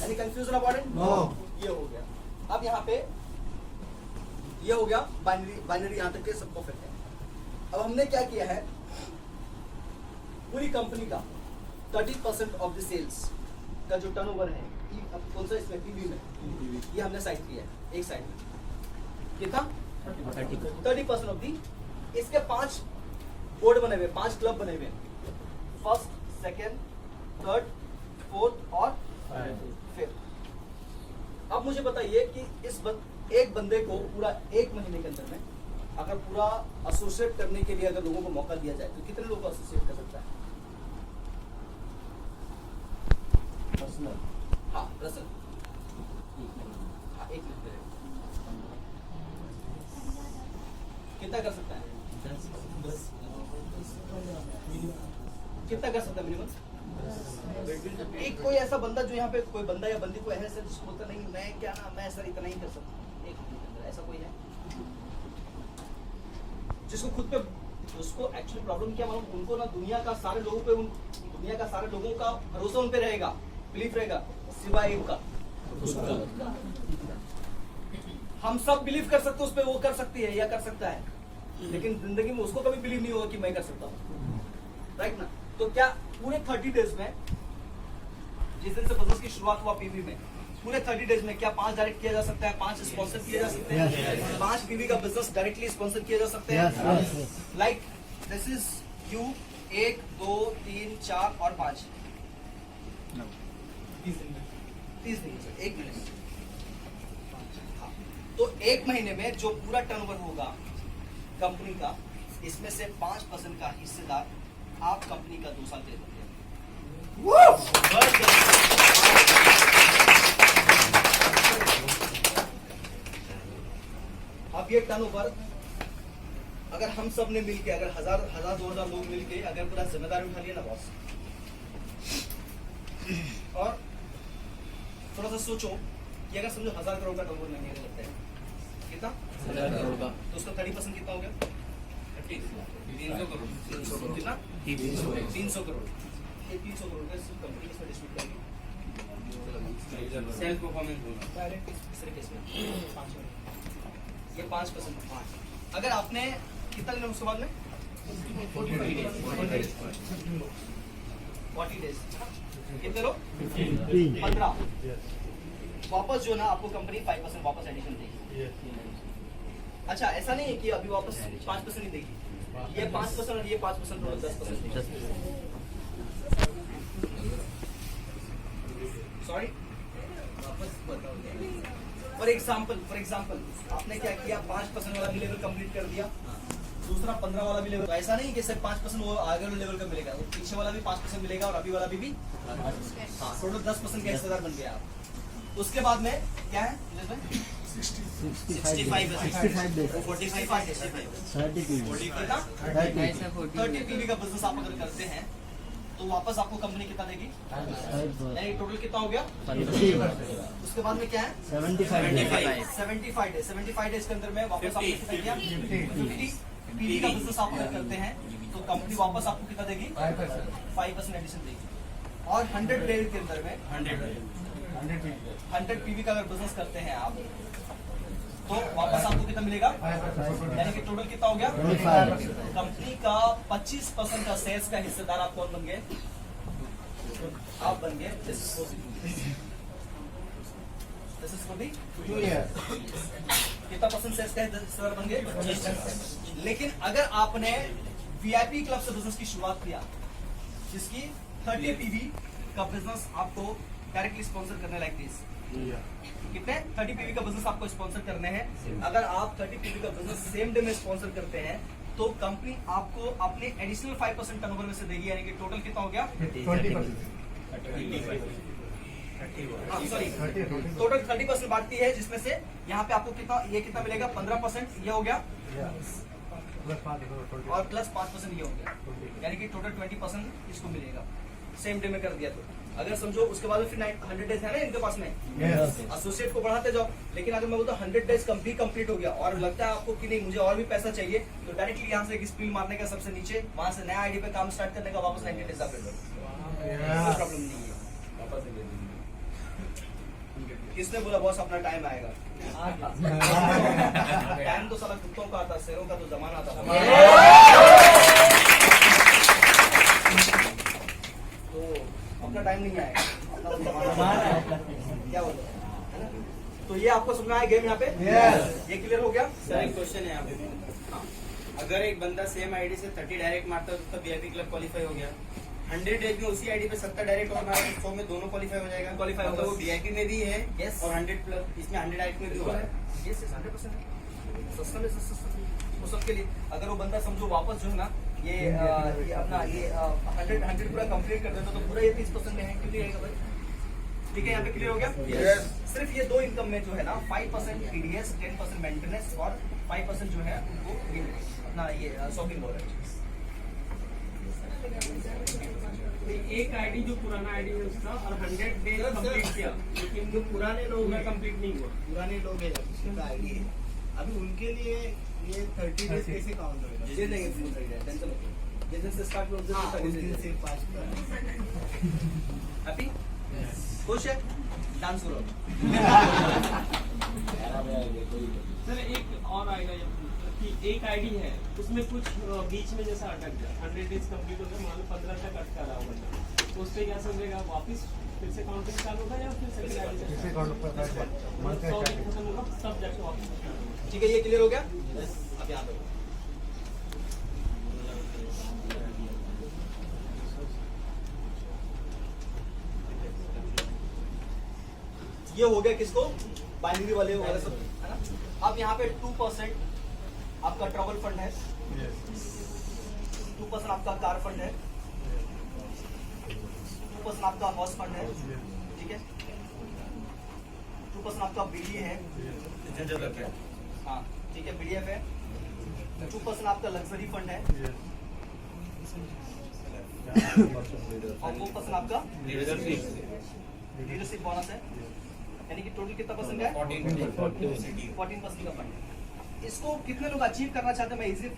Any confusion about it? ये हो गया। अब यहाँ पे ये हो गया बाइनरी यहाँ तक के सब परफेक्ट है। अब हमने क्या किया है, पूरी कंपनी का 30% ऑफ द सेल्स का जो टर्नओवर है, कौन सा इसमें पीवी में, ये हमने साइड किया है एक साइड में। कितना? 30% ऑफ दी। इसके 5 बोर्ड बने हुए, 5 क्लब बने हुए, फर्स्ट, सेकेंड, थर्ड, फोर्थ और फिफ्थ। अब मुझे बताइए कि इस एक बंदे को पूरा 1 महीने के अंदर में अगर पूरा एसोसिएट करने के लिए अगर लोगों को मौका दिया जाए तो कितने लोगों को एसोसिएट कर सकता है? पर्सनल, हाँ रसल, हाँ 1 मिनट कितना कर सकता है? 10 कितना कर सकता है मिनिमम? एक कोई ऐसा बंदा जो यहाँ पे कोई बंदा या बंदी को ऐसा जिसको बोलता नहीं मैं क्या ना मैं सर इतना ही कर सकता, एक ऐसा कोई है जिसको खुद पे, उसको एक्चुअली प्रॉब्लम क्या मालूम, उनको ना दुनिया का सारे लोगों पे, दुनिया का सारे लोगों का भरोसा उन पे रहेगा, बिलीफ रहेगा, सिवाय एक का हम सब बिलीव कर सकते उस पे, वो कर सकती है या कर सकता है, लेकिन जिंदगी में उसको कभी बिलीव नहीं होगा कि मैं कर सकता हूँ, राइट ना। तो क्या पूरे 30 डेज में जिस दिन से बिजनेस की शुरुआत हुआ पीवी में पूरे 30 डेज में क्या 5 डायरेक्ट किया जा सकता है, 5 स्पॉन्सर किए जा सकते हैं, 5 पीवी का बिजनेस डायरेक्टली स्पॉन्सर किया जा सकते हैं। लाइक दिस इज यू 1 2 3 4 और 5 30 दिन से 1 मिनट। हाँ, तो 1 महीने में जो पूरा टर्नओवर होगा कंपनी का, इसमें से 5% का हिस्सेदार आप कंपनी का 2 साल के लिए। अब ये टर्नओवर अगर हम सब ने मिलके, अगर 1000-2000 लोग मिलके अगर पूरा जिम्मेदारी उठा लिया ना बॉस, और थोड़ा सा सोचो कि अगर समझो 1000 करोड़ का टर्नओवर महीने का लगता है, कितना 1000 करोड़ का, तो उसका 30% कितना हो गया? 300 करोड़। कितना? 300 करोड़। ये 300 करोड़ का सिर्फ कंपनी इसमें डिस्ट्रीब्यूट करेगी। सेल्फ परफॉर्मेंस बोनस डायरेक्ट तीसरे केस में 5 ये 5%। अगर आपने कितना लेना उसके बाद में 40 डेज कितने लो 15 वापस जो ना आपको कंपनी 5% वापस एडिशन देगी। अच्छा ऐसा नहीं है कि अभी वापस 5% ही देगी, ये 5% और ये 5% और 10%। सॉरी फॉर एग्जाम्पल आपने क्या किया, 5% वाला भी लेवल कंप्लीट कर दिया, दूसरा 15 वाला भी लेवल। तो ऐसा नहीं कि सिर्फ 5% वो आगे वाले लेवल का मिलेगा, वो पीछे वाला भी 5% मिलेगा और अभी वाला भी टोटल 10% का हिस्सेदार बन गया आप। उसके बाद में क्या है 65 पीवी का बिजनेस आप अगर करते हैं तो वापस आपको कंपनी कितना देगी, यानी टोटल कितना हो गया। उसके बाद में क्या है 75 डेज के अंदर में वापस आपको कितना दिया 50 पीवी का बिजनेस आप अगर करते हैं तो कंपनी वापस आपको कितना देगी 5% एडिशन देगी। और 100 डेज के अंदर में 100 पीवी का अगर बिजनेस करते हैं आप तो वापस आपको कितना मिलेगा, यानी कि टोटल कितना हो गया। कंपनी का 25% का शेयर्स का हिस्सेदार आप कौन बन गए, आप बन गए। दिस इज फॉर दी कितना परसेंट शेयर्स का हिस्सेदार बन गए 25%। लेकिन अगर आपने वीआईपी क्लब से बिजनेस की शुरुआत किया जिसकी 30 पीवी का बिजनेस आपको डायरेक्टली स्पॉन्सर करने लायक दिस, कितने 30 पीवी का बिजनेस आपको स्पॉन्सर करने हैं। अगर आप 30 पीवी का बिजनेस सेम डे में स्पॉन्सर करते हैं तो कंपनी आपको अपने एडिशनल 5% टर्नओवर में से देगी, यानी कि टोटल कितना हो गया 20%। टोटल 30% बांटती है, जिसमें से यहाँ पे आपको कितना, ये कितना मिलेगा 15% ये हो गया और प्लस 5% ये हो गया, यानी कि टोटल 20% इसको मिलेगा सेम डे में कर दिया। तो अगर समझो उसके बाद फिर 100 डेज है ना इनके पास में, एसोसिएट को बढ़ाते जाओ। लेकिन अगर मैं बोलता 100 डेज कंप्लीट हो गया और लगता है आपको कि नहीं मुझे और भी पैसा चाहिए, तो डायरेक्टली यहाँ से एक स्पील मारने का सबसे नीचे, वहां से नया आईडी पे काम स्टार्ट करने का, वापस 90 डेज आप कोई प्रॉब्लम नहीं है। किसने बोला बॉस अपना टाइम आएगा? टाइम तो साला कुत्तों का आता, शेरों का तो जमाना आता। तो अपना टाइम नहीं आएगा, अपना तो जमाना आएगा। क्या बोलते हैं, है ना? तो ये आपको समझ में आया गेम यहाँ पे? ये क्लियर हो गया? सर एक क्वेश्चन है यहाँ पे। अगर एक बंदा सेम आईडी से 30 डायरेक्ट मारता है तो उसका वीआईपी क्लब क्वालिफाई हो गया। 100 डेज में उसी आईडी पे 70 डायरेक्ट और मारा तो 100 में दोनों क्वालिफाई हो जाएगा। क्वालिफाई होगा। तो वो वीआईपी में भी है Yes. और 100 प्लस इसमें 100 डायरेक्ट में भी हुआ है। ये 100% सस्ता में सस्ता वो सबके लिए। अगर वो बंदा समझो वापस जो है ना ये अपना ये 100 पूरा कंप्लीट कर देता तो पूरा ये 30% में है, क्यों नहीं आएगा भाई? ठीक है, यहाँ पे क्लियर हो गया? सिर्फ ये दो इनकम में जो है ना 5% टीडीएस, 10% मेंटेनेंस और 5% जो है उनको अपना ये शॉपिंग हो रहा है। एक आईडी जो पुराना आईडी है उसका और 100 डेज कंप्लीट किया, लेकिन जो पुराने लोग में कंप्लीट नहीं हुआ। पुराने लोग हैं जिसका आईडी है, अभी उनके लिए ये 30 डेज कैसे काउंट होगा? जे देंगे फुल 30 डेज, टेंशन मत लो। जिस दिन से स्टार्ट करो हाँ, उस दिन से 5 हैप्पी खुश है, डांस करो। सर एक और आएगा कि एक आईडी है उसमें कुछ बीच में जैसा अटक गया, 100 डेज कंप्लीट हो गया, मान लो 15 तक अटका रहा होगा, तो उससे क्या समझेगा, वापस फिर से काउंटिंग चालू होगा या फिर सेकंड आईडी से खत्म होगा, तब जाके वापस start होगा। ठीक है, ये क्लियर हो गया। अब यहाँ पे ये हो गया किसको, बाइनरी वाले वगैरह सब, है ना। अब यहाँ पे 2% आपका ट्रबल फंड है, 2% आपका कार फंड है, 2% आपका हाउस फंड है, ठीक है, 2% आपका बीडी है, हाँ ठीक है, बीडीएफ है, 2% आपका लग्जरी फंड है, और 2% आपका लीडरशिप बोनस है, यानी कि टोटल कितना परसेंट है, 14% का फंड है। इसको कितने लोग अचीव करना चाहते हैं, मैं इजी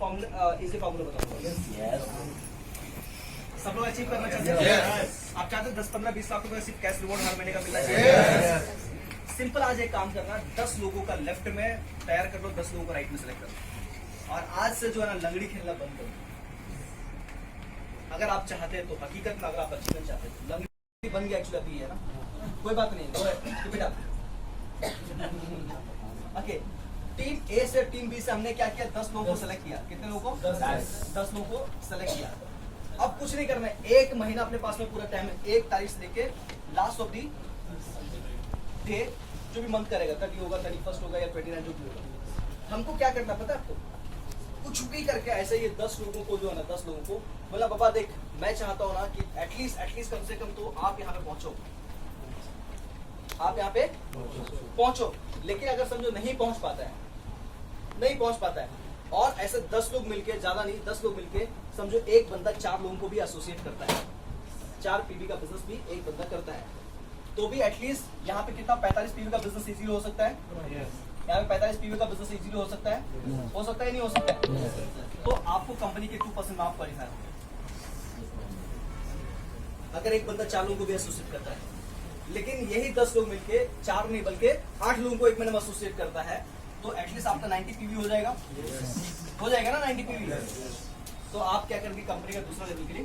फॉर्मूला बताऊंगा। सब लोग अचीव करना चाहते हैं, आप चाहते हैं 10, 15, 20 लाख रुपए सिर्फ कैश रिवॉर्ड हर महीने का मिलना चाहिए। सिंपल आज एक काम करना, 10 लोगों का लेफ्ट में तैयार कर लो, 10 लोगों का राइट में सेलेक्ट कर लो, और आज से जो है ना लंगड़ी खेलना बंद करो। अगर आप चाहते हैं तो हकीकत में, अगर आप अचीवमेंट चाहते हैं, लंगड़ी बन गया एक्चुअली अभी है ना, कोई बात नहीं, बेटा ओके। टीम ए से टीम बी से हमने क्या किया, 10 लोगों को सेलेक्ट किया। कितने लोगों को, 10 लोगों को सेलेक्ट किया। अब कुछ नहीं करना है, 1 महीना अपने पास में पूरा टाइम है, 1 तारीख से लेके लास्ट ऑफ दी डे, जो भी मंथ करेगा, 30 होगा, 31 होगा या 29 जो भी होगा, हमको क्या करना पता है आपको, कुछ भी करके ऐसे ये 10 लोगों को जो है ना, 10 लोगों को बोला, बाबा देख मैं चाहता हूँ ना कि एटलीस्ट कम से कम तो आप यहाँ पे पहुंचो, आप यहाँ पे पहुंचो। लेकिन अगर समझो नहीं पहुंच पाता है, और ऐसे 10 लोग मिलके, ज्यादा नहीं 10 लोग मिलके, समझो एक बंदा 4 लोगों को भी एसोसिएट करता है, 4 पीवी का बिजनेस भी एक बंदा करता है, तो भी एटलीस्ट यहाँ पे कितना 45 पीवी का बिजनेस इजीली हो सकता है। यहाँ पे 45 पीवी का बिजनेस इजीली हो सकता है या नहीं हो सकता है। तो आपको कंपनी के 2% माफ क्वालिफाई होंगे अगर एक बंदा 4 लोगों को भी एसोसिएट करता है। लेकिन यही 10 लोग मिलके 4 नहीं बल्कि 8 लोगों को एक महीने में एसोसिएट करता है, तो एटलीस्ट आपका 90 पीवी हो जाएगा, हो जाएगा ना 90 पीवी। तो आप क्या करेंगे, कंपनी का दूसरा लेवल के लिए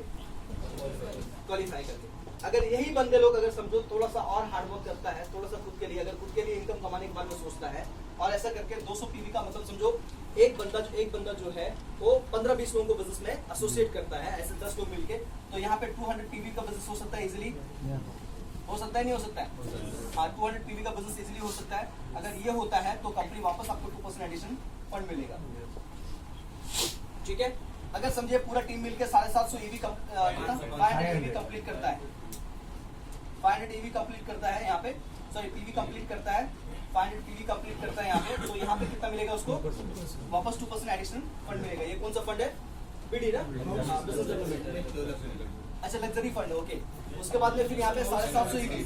क्वालिफाई करके। अगर यही बंदे लोग अगर समझो थोड़ा सा और हार्डवर्क करता है, थोड़ा सा खुद के लिए, अगर खुद के लिए इनकम कमाने के बारे में सोचता है, और ऐसा करके 200 पीवी का मतलब समझो एक बंदा जो है वो 15-20 लोगों को बिजनेस में एसोसिएट करता है, ऐसे 10 लोग मिलके, तो यहाँ पे 200 पीवी का बिजनेस हो सकता है इजीली, हो सकता है नहीं हो सकता है। हाँ 200 पीवी का बिजनेस इजीली हो सकता है। अगर ये होता है तो कंपनी वापस आपको 2% एडिशन फंड मिलेगा, ठीक है। अगर समझिए पूरा टीम मिलकर 750 ईवी 500 ईवी कंप्लीट करता है, 500 ईवी कंप्लीट करता है यहाँ पे, सॉरी पीवी कंप्लीट करता है, 500 पीवी कंप्लीट करता है यहाँ पे, तो यहाँ पे कितना मिलेगा उसको, वापस 2% एडिशनल फंड मिलेगा। ये कौन सा फंड है, बीडी ना, बिजनेस डेवलपमेंट, अच्छा लग्जरी फंड, ओके। उसके बाद में फिर यहाँ पे 750 ईवी,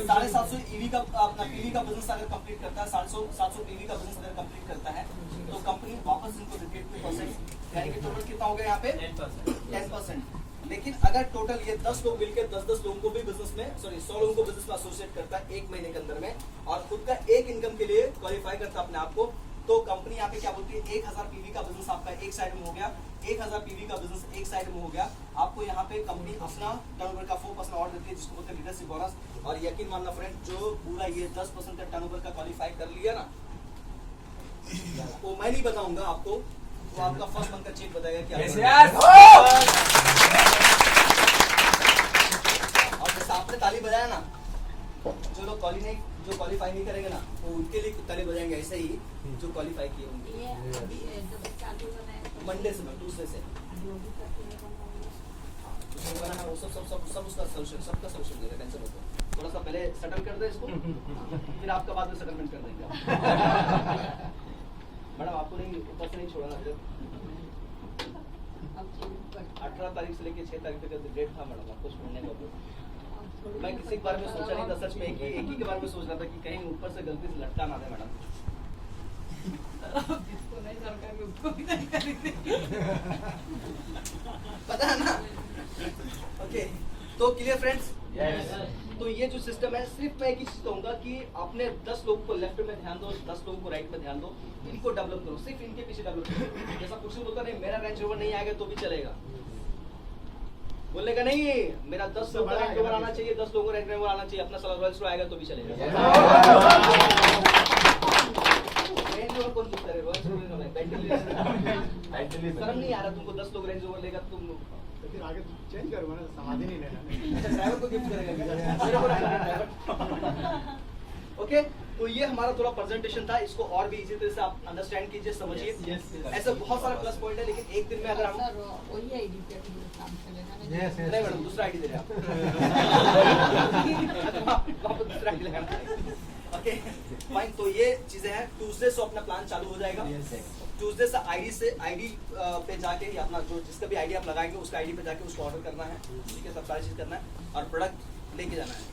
750 ईवी का अपना पीवी का बिजनेस अगर कंप्लीट करता है, 700 पीवी का बिजनेस अगर कंप्लीट करता है, तो कंपनी वापस इनको देती है 2%, यानी कि टोटल कितना हो गया यहाँ पे 10%। लेकिन अगर टोटल ये 10 लोग मिलकर 10-10 लोगों को भी बिजनेस में, सॉरी 100 लोगों को बिजनेस में एसोसिएट करता है 1 महीने के अंदर में, और खुद का एक इनकम के लिए क्वालिफाई करता है अपने आप को, तो कंपनी यहाँ पे क्या बोलती है, 1000 पीवी का बिजनेस आपका एक साइड में हो गया, 1000 पीवी का बिजनेस एक साइड में हो गया। आपको यहाँ पे कंपनी अपना टर्नओवर का 4% और देती है, जिसको बोलते हैं लीडरशिप बोनस। और यकीन मानना फ्रेंड, जो पूरा ये 10% का टर्नओवर का क्वालिफाई कर लिया ना, वो मैं नहीं बताऊंगा आपको, वो आपका फर्स्ट मंथ का चेक बताएगा क्या। और जैसे आपने ताली बजाया ना, जो लोग क्वालिफाई नहीं करेंगे ना, वो उनके लिए ताली बजाएंगे, ऐसे ही जो क्वालिफाई किए होंगे। मंडे से, दूसरे से वो सब उसका सोल्यूशन, सबका सोल्यूशन देगा, टेंशन मत लो। थोड़ा सा पहले सेटल कर दे इसको, फिर आपका बाद में सेटलमेंट कर देंगे। मैडम आपको नहीं, ऊपर से नहीं छोड़ना, 18 तारीख से लेकर 6 तारीख तक डेट था मैडम आपको छोड़ने का। मैं किसी के बारे में सोचा नहीं था, सच में एक ही के बारे में सोच रहा था कि कहीं ऊपर से गलती से लटका ना दे मैडम। जिसको नहीं सरकार उसको भी नहीं करेंगे, पता है ना। ओके, तो क्लियर फ्रेंड्स। तो ये जो सिस्टम है, सिर्फ मैं एक ही चीज कहूंगा कि अपने 10 लोगों को लेफ्ट में ध्यान दो, 10 लोगों को राइट में ध्यान दो, इनको डेवलप करो, सिर्फ इनके पीछे डेवलप करो। जैसा कुछ बोलता नहीं, मेरा रेंज रोवर नहीं आएगा तो भी चलेगा, बोलने का नहीं, मेरा 10 लोगों का रैंक ओवर आना चाहिए, 10 लोगों का रैंक ओवर आना चाहिए, अपना साला रॉयल्स आएगा तो भी चलेगा। रैंक ओवर कौन जीतता है? रॉयल्स शर्म नहीं आ रहा तुमको? 10 लोग रैंक ओवर लेगा तुम लोग, तो फिर आगे चेंज करूंगा ना, समाधि नहीं लेना। अच्छा ड्राइवर को गिफ्ट करेगा क्या? मेरे को ड्राइवर। ओके, तो ये हमारा थोड़ा प्रेजेंटेशन था, इसको और भी इजी तरह से आप अंडरस्टैंड कीजिए, समझिए। ऐसे बहुत सारा प्लस पॉइंट है, लेकिन एक दिन में अगर हम सर वही आईडी पे काम चलेगा ना? नहीं मैडम, दूसरा आईडी दे रहे आप। वहाँ पर दूसरा आईडी लगाना पड़ेगा। ओके फाइन, तो ये चीजें हैं। ट्यूसडे से अपना प्लान चालू हो जाएगा। ट्यूसडे से आईडी पे जाके या अपना जो जिसका भी आईडी आप लगाएंगे उसका आईडी पे जाके उसको ऑर्डर करना है, ठीक है, सब सारी चीज करना है और प्रोडक्ट लेके जाना है।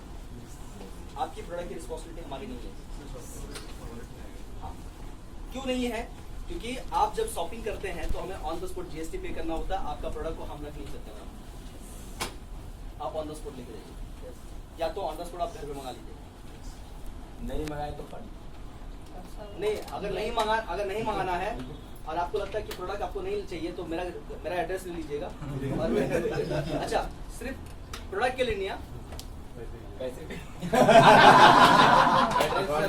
आपकी प्रोडक्ट की रिस्पॉन्सिबिलिटी हमारी नहीं है। हाँ, क्यों नहीं है? क्योंकि आप जब शॉपिंग करते हैं तो हमें ऑन द स्पॉट जीएसटी पे करना होता है। आपका प्रोडक्ट को हम रख नहीं सकते मैम, आप ऑन द स्पॉट लेके जाइए, या तो ऑन द स्पॉट आप घर पे मंगा लीजिए। नहीं मंगाए तो फट नहीं, अगर नहीं मंगाना है और आपको लगता है कि प्रोडक्ट आपको नहीं चाहिए तो मेरा एड्रेस ले लीजिएगा और अच्छा, सिर्फ प्रोडक्ट के लिए नहीं, पैसे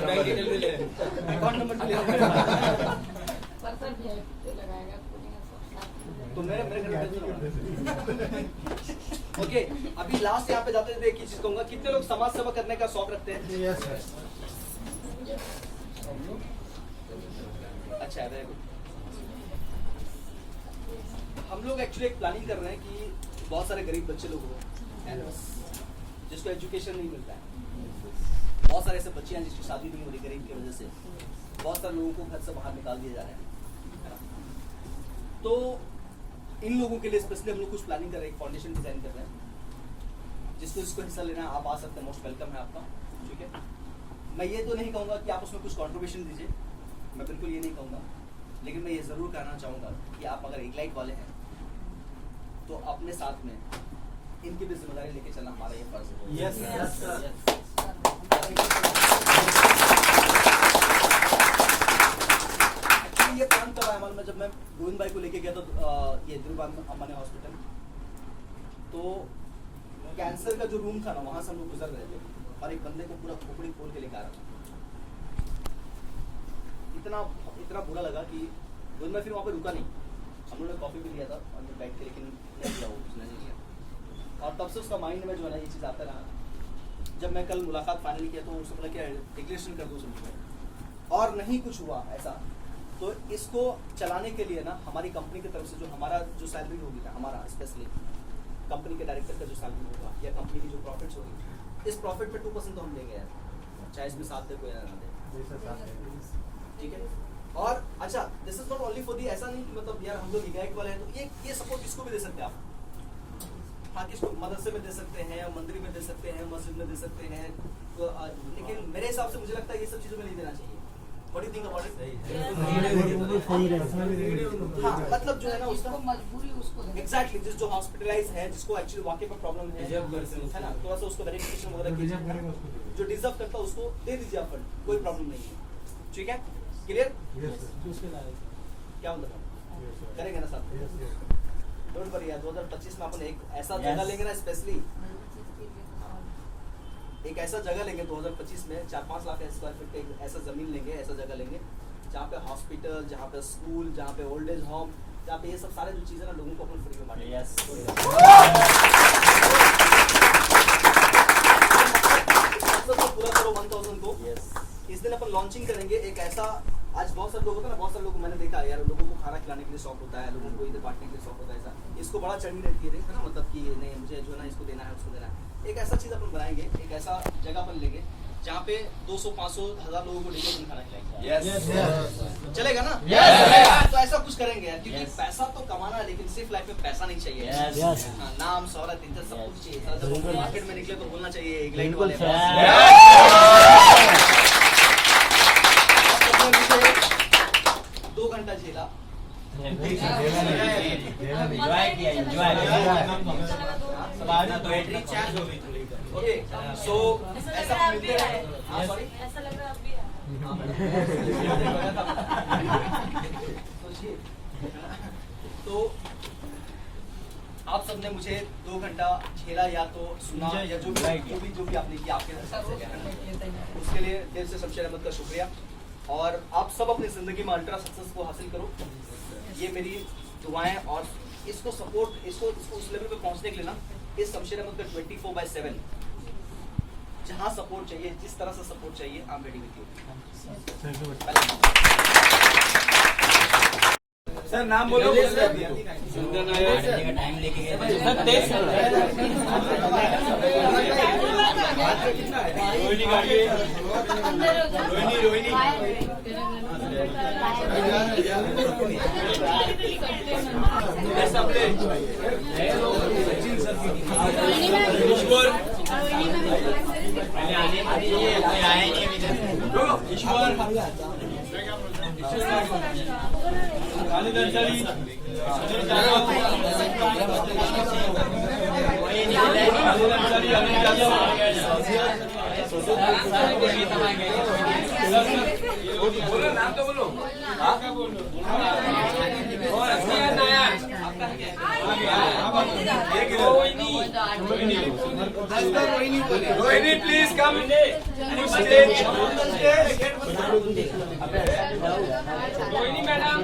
बैंक डिटेल भी ले अकाउंट नंबर भी ले पर सर VIP पे लगाएगा तो नहीं सब तो मेरे घर ओके। अभी लास्ट यहाँ पे जाते थे, एक ही चीज कहूंगा, कितने लोग समाज सेवा करने का शौक रखते हैं? Yes sir. अच्छा, वेरी गुड। हम लोग एक्चुअली एक प्लानिंग कर रहे हैं कि बहुत सारे गरीब बच्चे लोग हो जिसको एजुकेशन नहीं मिलता है, बहुत सारे ऐसे बच्चे हैं जिसकी शादी नहीं हो रही गरीब की वजह से, बहुत सारे लोगों को घर से बाहर निकाल दिए जा रहे हैं। तो इन लोगों के लिए स्पेशली हम लोग कुछ प्लानिंग कर रहे हैं, एक फाउंडेशन डिजाइन कर रहे हैं। जिसको हिस्सा लेना है आप आ सकते हैं, मोस्ट वेलकम है आपका, ठीक है। मैं ये तो नहीं कहूँगा कि आप उसमें कुछ कॉन्ट्रीब्यूशन दीजिए, मैं बिल्कुल ये नहीं कहूँगा, लेकिन मैं ये ज़रूर कहना चाहूँगा कि आप अगर इग्लाइट वाले हैं तो अपने साथ में इनकी भी जिम्मेदारी लेके चलना हमारा ये फर्ज है। Yes sir. ये प्लान कब आया मालूम है? जब मैं गोविंद भाई को लेके गया था ये दिलबाग अम्बानी हॉस्पिटल, तो कैंसर का जो रूम था ना, वहां से हम लोग गुजर रहे थे और एक बंदे को पूरा खोपड़ी खोल के लेकर आ रहा था। इतना बुरा लगा कि गोविंद भाई फिर वहाँ पे रुका नहीं, हम लोगों ने कॉफी भी लिया था और बैठ के, लेकिन नहीं लिया, वो उसने नहीं लिया। और तब से उसका माइंड में जो है ना ये चीज़ आता रहा। जब मैं कल मुलाकात फाइनल किया तो उसने बोला क्या डिक्लेरेशन कर दो सब, और नहीं कुछ हुआ ऐसा, तो इसको चलाने के लिए ना हमारी कंपनी की तरफ से जो हमारा जो सैलरी होगी ना, हमारा स्पेशली कंपनी के डायरेक्टर का जो सैलरी होगा या कंपनी की जो प्रॉफिट्स होगी, इस प्रॉफिट पे 2% तो हम देंगे यार, चाहे इसमें साथ दे कोई ना दे, ठीक है। और अच्छा, this is not only for the, ऐसा नहीं कि मतलब यार हम लोग इग्लाइट वाले हैं तो ये सपोर्ट किसको भी दे सकते हैं आप। हाँ, किसको मदरसे में दे सकते हैं, मंदिर में दे सकते हैं, मस्जिद में दे सकते हैं, तो लेकिन मेरे हिसाब से मुझे लगता है ये सब चीज़ों में नहीं देना चाहिए। What do you think about it? हाँ, मतलब जो है ना उसका मजबूरी उसको एग्जैक्टली जिस जो हॉस्पिटलाइज है, जिसको एक्चुअली वाकई में प्रॉब्लम है ना, थोड़ा सा उसको वेरिफिकेशन वगैरह कीजिए, जो डिजर्व करता है उसको दे दीजिए आप फंड, कोई प्रॉब्लम नहीं है, ठीक है, क्लियर? क्या मतलब करेंगे ना साथ, डोंट वरी यार। 2025 में अपन एक ऐसा जगह लेंगे ना, स्पेशली एक ऐसा जगह लेंगे 2025 में, 4-5 लाख स्क्वायर फीट का एक ऐसा जमीन लेंगे, ऐसा जगह लेंगे जहाँ पे हॉस्पिटल, जहाँ पे स्कूल, जहाँ पे ओल्ड एज होम, जहाँ पे ये सब सारे जो चीज़ें ना लोगों को अपन फ्री में बांटेंगे। पूरा करो 1000 को। इस दिन अपन लॉन्चिंग करेंगे एक ऐसा, आज बहुत सारे लोग होते हैं ना, बहुत सारे लोग मैंने देखा यार, लोगों को खाना खिलाने के लिए शौक होता है, लोगों को इधर बांटने के लिए शौक होता है, ऐसा इसको बड़ा चढ़ी रहती है ना, मतलब कि नहीं मुझे जो ना इसको देना है उसको देना है। एक ऐसा चीज़ अपन बनाएंगे, एक ऐसा जगह अपन लेंगे जहाँ पे 200, 500, 1000 लोगों को डेली खाना खिलाएंगे। चलेगा ना? तो ऐसा कुछ करेंगे यार, क्योंकि पैसा तो कमाना है, लेकिन सिर्फ लाइफ में पैसा नहीं चाहिए। हाँ, नाम, शोहरत, इज्जत सब कुछ चाहिए। जब मार्केट में निकले तो बोलना चाहिए इग्लाइट वाले 2 घंटा झेला, बैटरी चार्ज हो गई थोड़ी। ओके, सो ऐसा मिलते हैं। हाँ, सॉरी, ऐसा लग रहा है अभी सोचिए, तो आप सबने मुझे 2 घंटा झेला या तो सुना या जो भी आपने किया आपके हिसाब से किया, उसके लिए दिल से शमशेर अहमद का शुक्रिया। और आप सब अपनी जिंदगी में अल्ट्रा सक्सेस को हासिल करो, ये मेरी दुआएं। और इसको सपोर्ट, इसको उस लेवल पे पहुंचने के लिए ना, इस शमशेर अहमद का 24/7 जहां सपोर्ट चाहिए, जिस तरह से सपोर्ट चाहिए, I am ready with you. Sir नाम बोलो। टाइम लेके बोलो नाम तो बोलो। Rohini please come Rohini madam.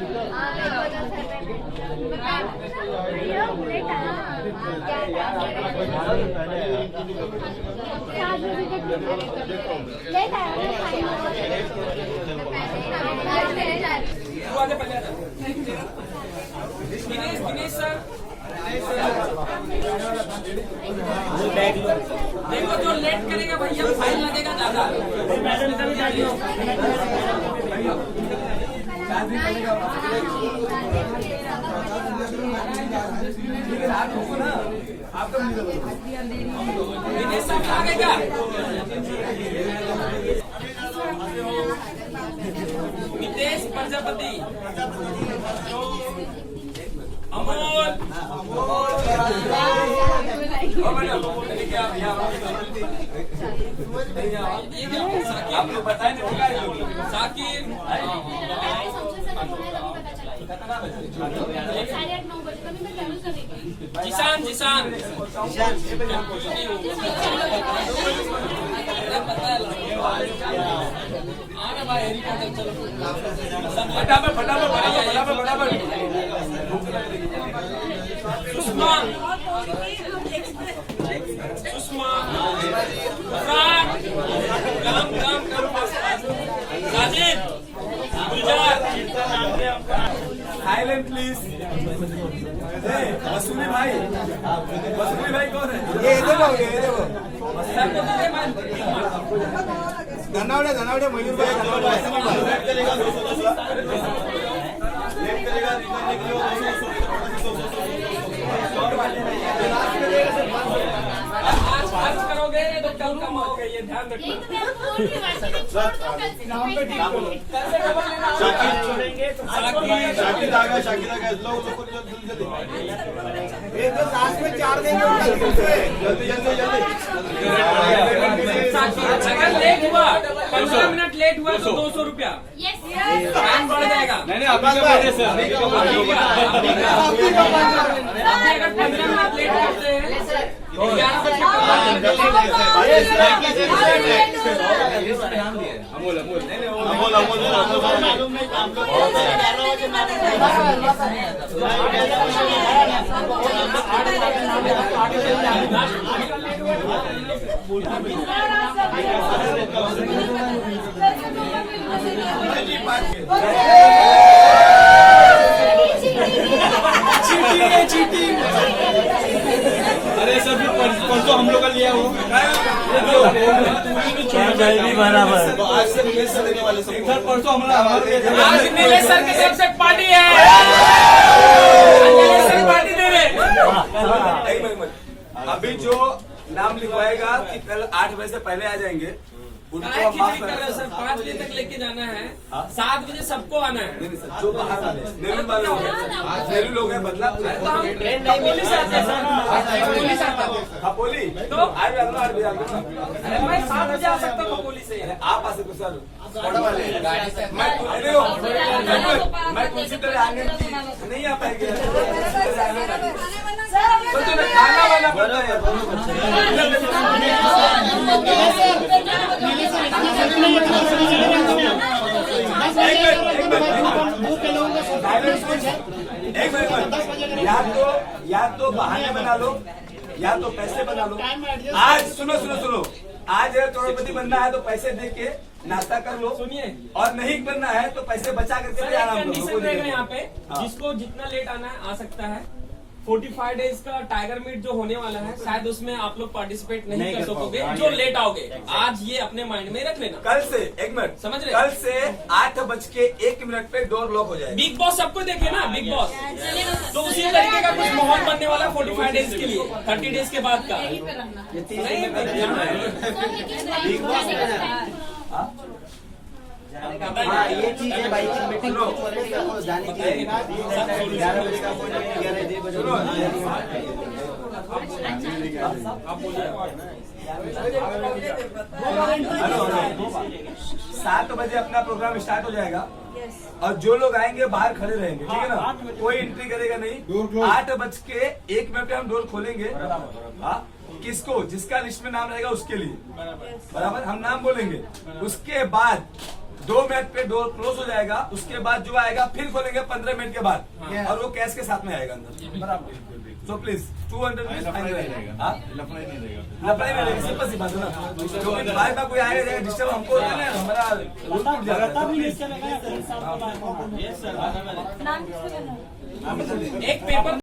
Dinesh sir देखो, जो लेट करेगा भैया फाइन लगेगा ज्यादा। दिनेश सर आ गए क्या? नितेश प्रजापति, अमोल आपको बताया नहीं, साकिब, जिशान फटाफट सुषमा साजिद, गुलजार, साइलेंट प्लीज। वसूली भाई कौन है? ये देखो धनावड़े मयूर आज करोगे तो कल कमाओगे, ये ध्यान रखना। लास्ट में 4 देंगे अगर लेट हुआ, 15 मिनट लेट हुआ तो 200 रुपया फाइन बढ़ जाएगा। नहीं अभी अगर 15 मिनट लेट करते हैं तो 11 बजे अरे सर परसों हम लोग का लिया वो बराबर आज से नीलेश सर देने वाले सर परसों आज नीलेश सर की तरफ से पार्टी है, नीलेश सर पार्टी दे रहे। अभी जो नाम लिखवाएगा कि कल 8 बजे से पहले आ जाएंगे उनको हम माफ कर रहे हैं सर। 5 बजे तक लेके जाना है, 7 बजे सबको आना है। जो बाहर वाले नेहरू वाले हो गए, नेहरू लोग हैं बदला पुलिस आते हैं सर, पुलिस आता है। खपोली तो आज भी आगे बढ़ अरे मैं 7 बजे आ सकता हूँ पुलिस से। आप आ सकते सर बड़ा वाले मैं किसी तरह आने की नहीं आ पाएंगे। तो तुम्हें खाना वाना पड़ता है। एक मिनट, या तो बहाने बना लो या तो पैसे बना लो। आज सुनो, आज करोड़पति बनना है तो पैसे दे के नाश्ता कर लो, सुनिए, और नहीं बनना है तो पैसे बचा करके सर भी एक आराम कंडीशन करो। रहेगा यहाँ पे, हाँ। जिसको जितना लेट आना है आ सकता है। 45 डेज का टाइगर मीट जो होने वाला है, शायद उसमें आप लोग पार्टिसिपेट नहीं कर सकोगे जो लेट आओगे। आज ये अपने माइंड में रख लेना। कल से 1 मिनट समझ रहे? कल से 8:01 पे डोर लॉक हो जाएगा। बिग बॉस सबको देखे ना, बिग बॉस तो उसी तरीके का कुछ माहौल बनने वाला 45 डेज के लिए, 30 डेज के बाद का यहीं पे रहना है। बिग बॉस हाँ, ये चीज है भाई की मीटिंग सुनो। को जाने के लिए 11 बजे का appointment, 11 बजे हेलो, 7 बजे अपना प्रोग्राम स्टार्ट हो जाएगा और जो लोग आएंगे बाहर खड़े रहेंगे, ठीक है ना, कोई एंट्री करेगा नहीं। 8:01 पे हम डोर खोलेंगे। हाँ, किसको, जिसका लिस्ट में नाम रहेगा उसके लिए, बराबर, हम नाम बोलेंगे। उसके बाद 2 मिनट पे डोर क्लोज हो जाएगा। उसके बाद जो आएगा फिर खोलेंगे 15 मिनट के बाद, और वो कैश के साथ में आएगा अंदर। सो प्लीज 200 रुपीज फाइन रहेगा। लफड़ाई नहीं रहेगा, सिंपल सी बात है ना। जो भाई का कोई आएगा जाएगा डिस्टर्ब हमको होता है ना, हमारा रूल टूट जाता है। नाम किसको देना है? एक पेपर